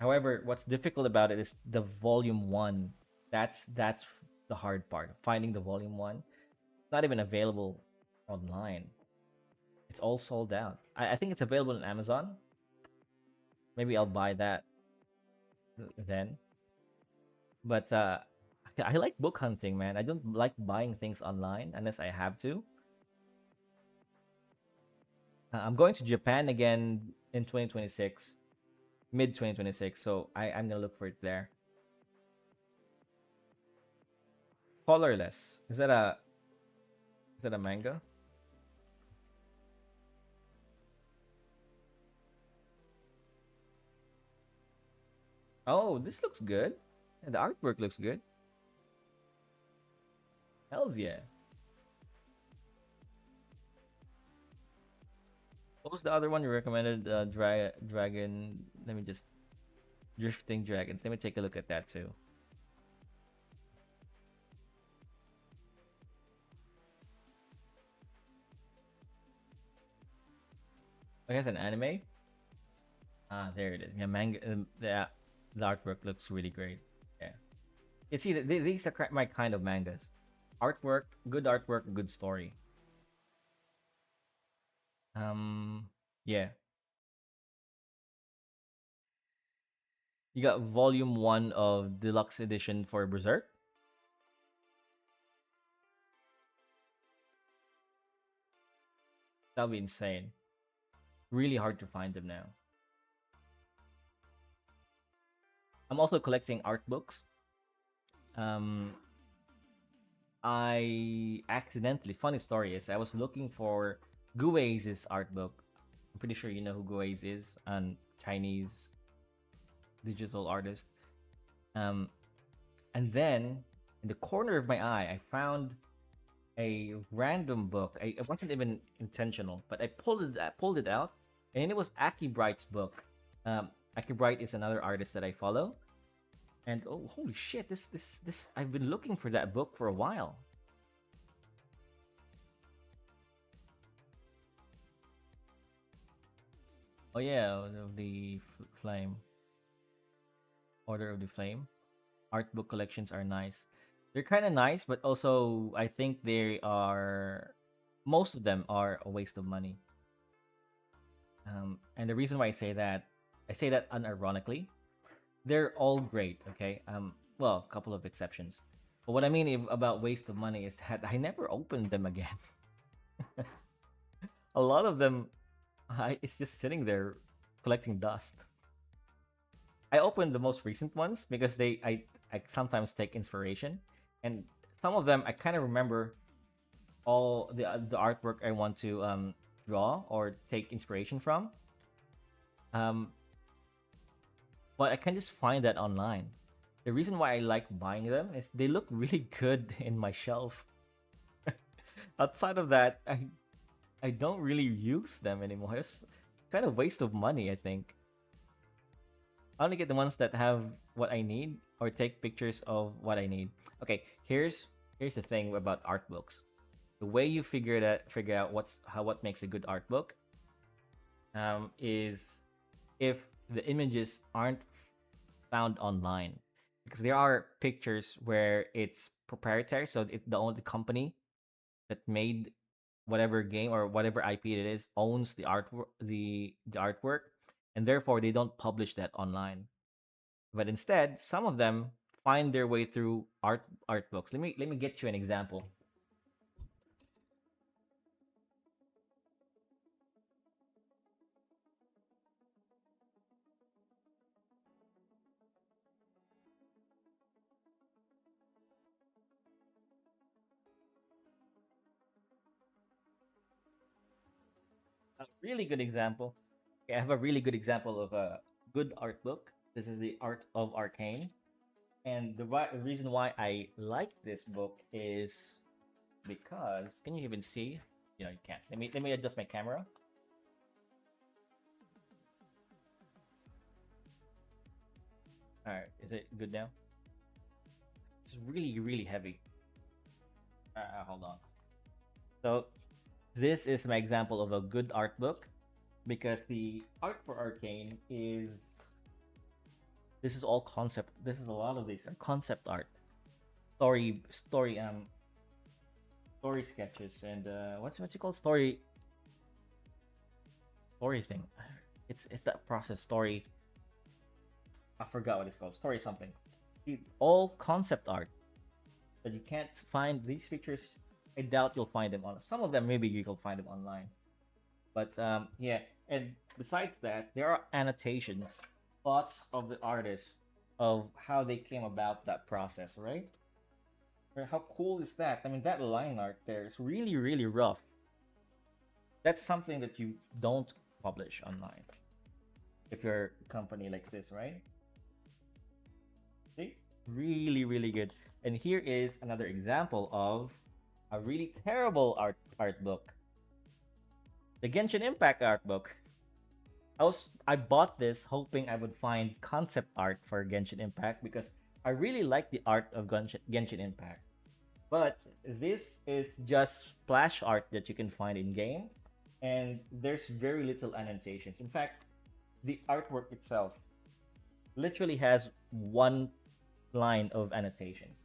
However, what's difficult about it is the volume one. That's the hard part. Finding the volume one. It's not even available online. It's all sold out. I think it's available on Amazon. Maybe I'll buy that then. But I like book hunting, man. I don't like buying things online unless I have to. I'm going to Japan again in 2026, mid 2026. So I'm gonna look for it there. Colorless. Is that a manga? Oh, this looks good. And the artwork looks good. Hells yeah. What was the other one you recommended? Dragon. Let me just Drifting Dragons. Let me take a look at that too. I guess an anime. Ah, there it is. Yeah, manga. The artwork looks really great. Yeah. You see, these are my kind of mangas. Artwork, good story. Yeah. You got volume one of deluxe edition for Berserk. That'll be insane. Really hard to find them now. I'm also collecting art books. Um, I accidentally, funny story is, I was looking for Gui's art book. I'm pretty sure you know who Gui's is, an Chinese digital artist. Um, and then in the corner of my eye, I found a random book. It wasn't even intentional, but I pulled it out, and it was Aki Bright's book. Aki Bright is another artist that I follow, and oh, holy shit! This I've been looking for that book for a while. Oh yeah, the Flame, Order of the Flame. Art book collections are nice. They're kind of nice, but also I think they are most of them are a waste of money. And the reason why I say that unironically, they're all great. Okay. Well, a couple of exceptions. But what I mean about waste of money is that I never opened them again. A lot of them, it's just sitting there collecting dust. I opened the most recent ones because I sometimes take inspiration, and some of them I kind of remember all the artwork I want to draw or take inspiration from. Um, but I can just find that online. The reason why I like buying them is they look really good in my shelf. Outside of that, I don't really use them anymore. It's kind of waste of money, I think. I only get the ones that have what I need or take pictures of what I need. Okay, here's the thing about art books. The way you figure out what makes a good art book is if the images aren't found online, because there are pictures where it's proprietary, so the only company that made whatever game or whatever IP it is owns the artwork, the artwork, and therefore they don't publish that online. But instead, some of them find their way through art books. Let me get you an example. A really good example. Okay, I have a really good example of a good art book. This is the Art of Arcane, and the reason why I like this book is because can you even see? You can't. Let me adjust my camera. All right, is it good now? It's really really heavy. Hold on. So this is my example of a good art book because the art for Arcane is this is all concept. This is a lot of these are concept art, story sketches, and what's it called story thing. It's that process story. I forgot what it's called. Story something. All concept art that you can't find these pictures. I doubt you'll find them on some of them. Maybe you will find them online. But yeah, and besides that, there are annotations, thoughts of the artists of how they came about that process, right? Or how cool is that? I mean, that line art there is really, really rough. That's something that you don't publish online if you're a company like this, right? See? Really, really good. And here is another example of a really terrible art book. The Genshin Impact art book. I bought this hoping I would find concept art for Genshin Impact because I really like the art of Genshin Impact. But this is just splash art that you can find in game, and there's very little annotations. In fact, the artwork itself literally has one line of annotations.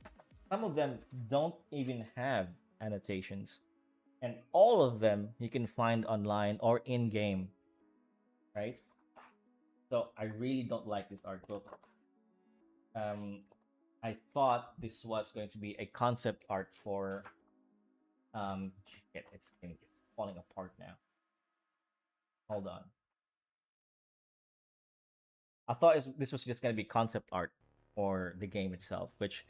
Some of them don't even have annotations, and all of them you can find online or in game, right? So I really don't like this art book. Um, I thought this was going to be a concept art for it's falling apart now. Hold on. I thought this was just going to be concept art for the game itself, which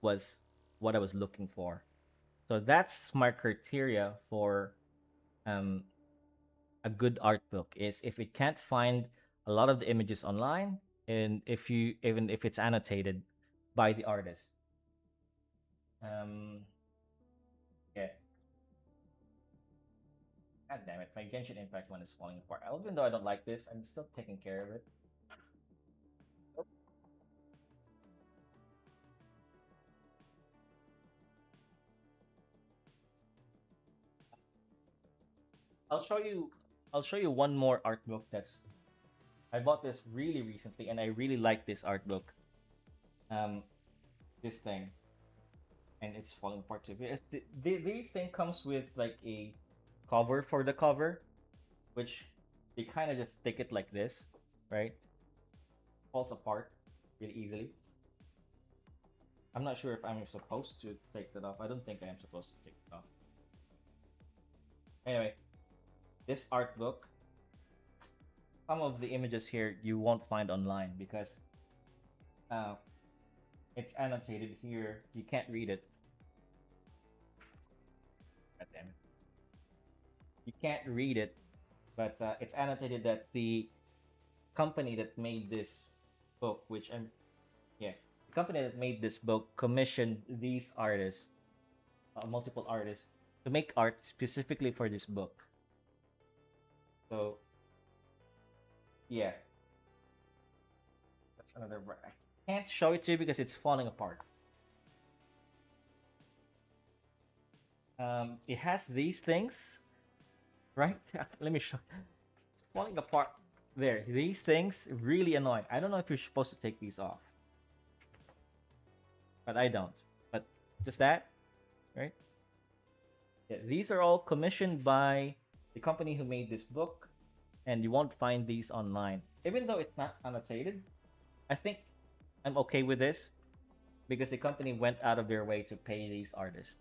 was what I was looking for. So that's my criteria for um, a good art book is if it can't find a lot of the images online, and if you even if it's annotated by the artist. Um, yeah. God damn it, my Genshin Impact one is falling apart. Even though I don't like this, I'm still taking care of it. I'll show you. I'll show you one more art book that's. I bought this really recently, and I really like this art book. Um, this thing, and it's falling apart too. This thing comes with like a cover for the cover, which they kind of just stick it like this, right? Falls apart. really easily. I'm not sure if I'm supposed to take that off. I don't think I am supposed to take it off. Anyway, this art book, some of the images here you won't find online because uh, it's annotated here. You can't read it. God damn it. You can't read it, but it's annotated that the company that made this book, which I'm, yeah, the company that made this book commissioned these artists, multiple artists, to make art specifically for this book. So yeah, that's another. I can't show it to you because it's falling apart. It has these things, right? Let me show. It's falling apart. There, these things really annoying. I don't know if you're supposed to take these off, but I don't. But just that, right? Yeah, these are all commissioned by the company who made this book, and you won't find these online. Even though it's not annotated, I think I'm okay with this because the company went out of their way to pay these artists.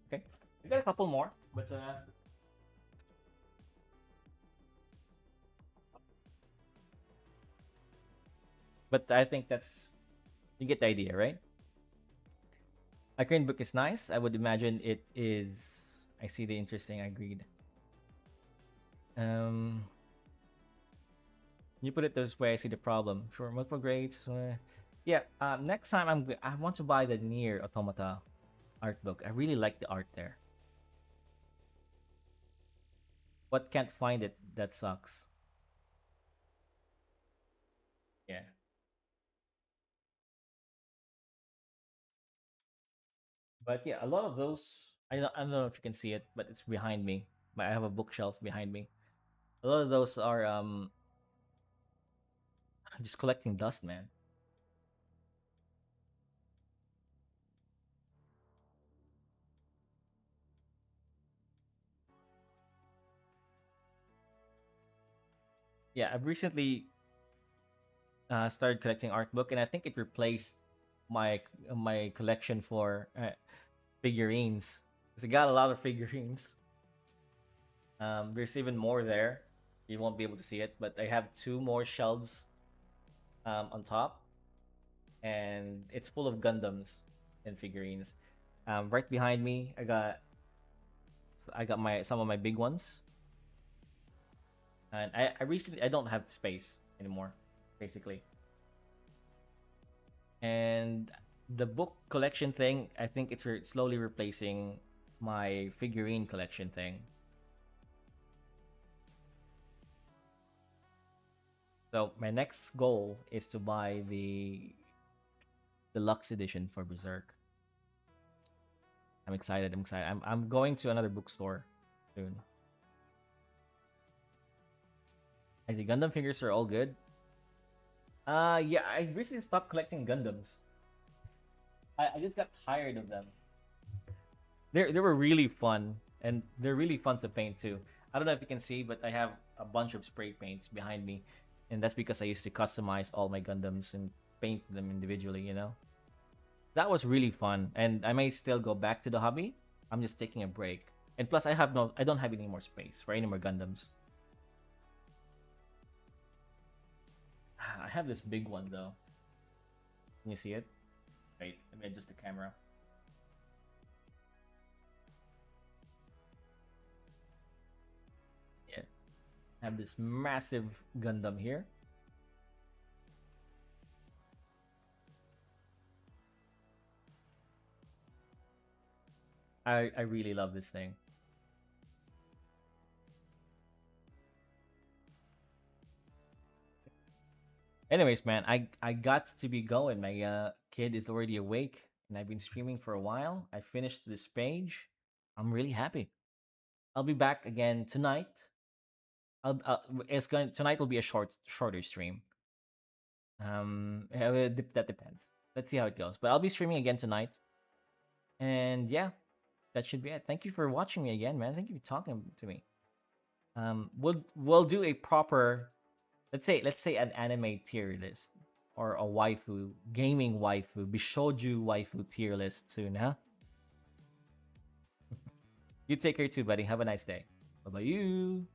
Okay, we got a couple more, but I think that's, you get the idea, right? A current book is nice. I would imagine it is. I see the interesting. I agreed. Um, you put it this way. I see the problem. Sure, multiple grades. Yeah. Next time I want to buy the Near Automata art book. I really like the art there. But can't find it. That sucks. Yeah. But yeah, a lot of those. I don't know if you can see it, but it's behind me. I have a bookshelf behind me. A lot of those are just collecting dust, man. Yeah, I've recently started collecting art book, and I think it replaced my collection for figurines. Because I got a lot of figurines. There's even more there. You won't be able to see it, but I have two more shelves on top, and it's full of Gundams and figurines. Right behind me, I got my some of my big ones, and I recently I don't have space anymore, basically. And the book collection thing, I think it's slowly replacing my figurine collection thing. So my next goal is to buy the deluxe edition for Berserk. I'm excited. I'm excited. I'm going to another bookstore soon. I see Gundam figures are all good. Yeah, I recently stopped collecting Gundams. I just got tired of them. They were really fun, and they're really fun to paint too. I don't know if you can see, but I have a bunch of spray paints behind me, and that's because I used to customize all my Gundams and paint them individually. That was really fun, and I may still go back to the hobby. I'm just taking a break, and plus I don't have any more space for any more Gundams. I have this big one though. Can you see it? Wait, let me adjust the camera. Yeah, I have this massive Gundam here. I really love this thing. Anyways, man, I got to be going. My kid is already awake, and I've been streaming for a while. I finished this page. I'm really happy. I'll be back again tonight. It's going tonight will be a shorter stream. That depends. Let's see how it goes. But I'll be streaming again tonight, and yeah, that should be it. Thank you for watching me again, man. Thank you for talking to me. We'll do a proper, let's say an anime tier list or a waifu, gaming waifu, bishoju waifu tier list soon, huh? You take care too, buddy. Have a nice day. Bye bye, you.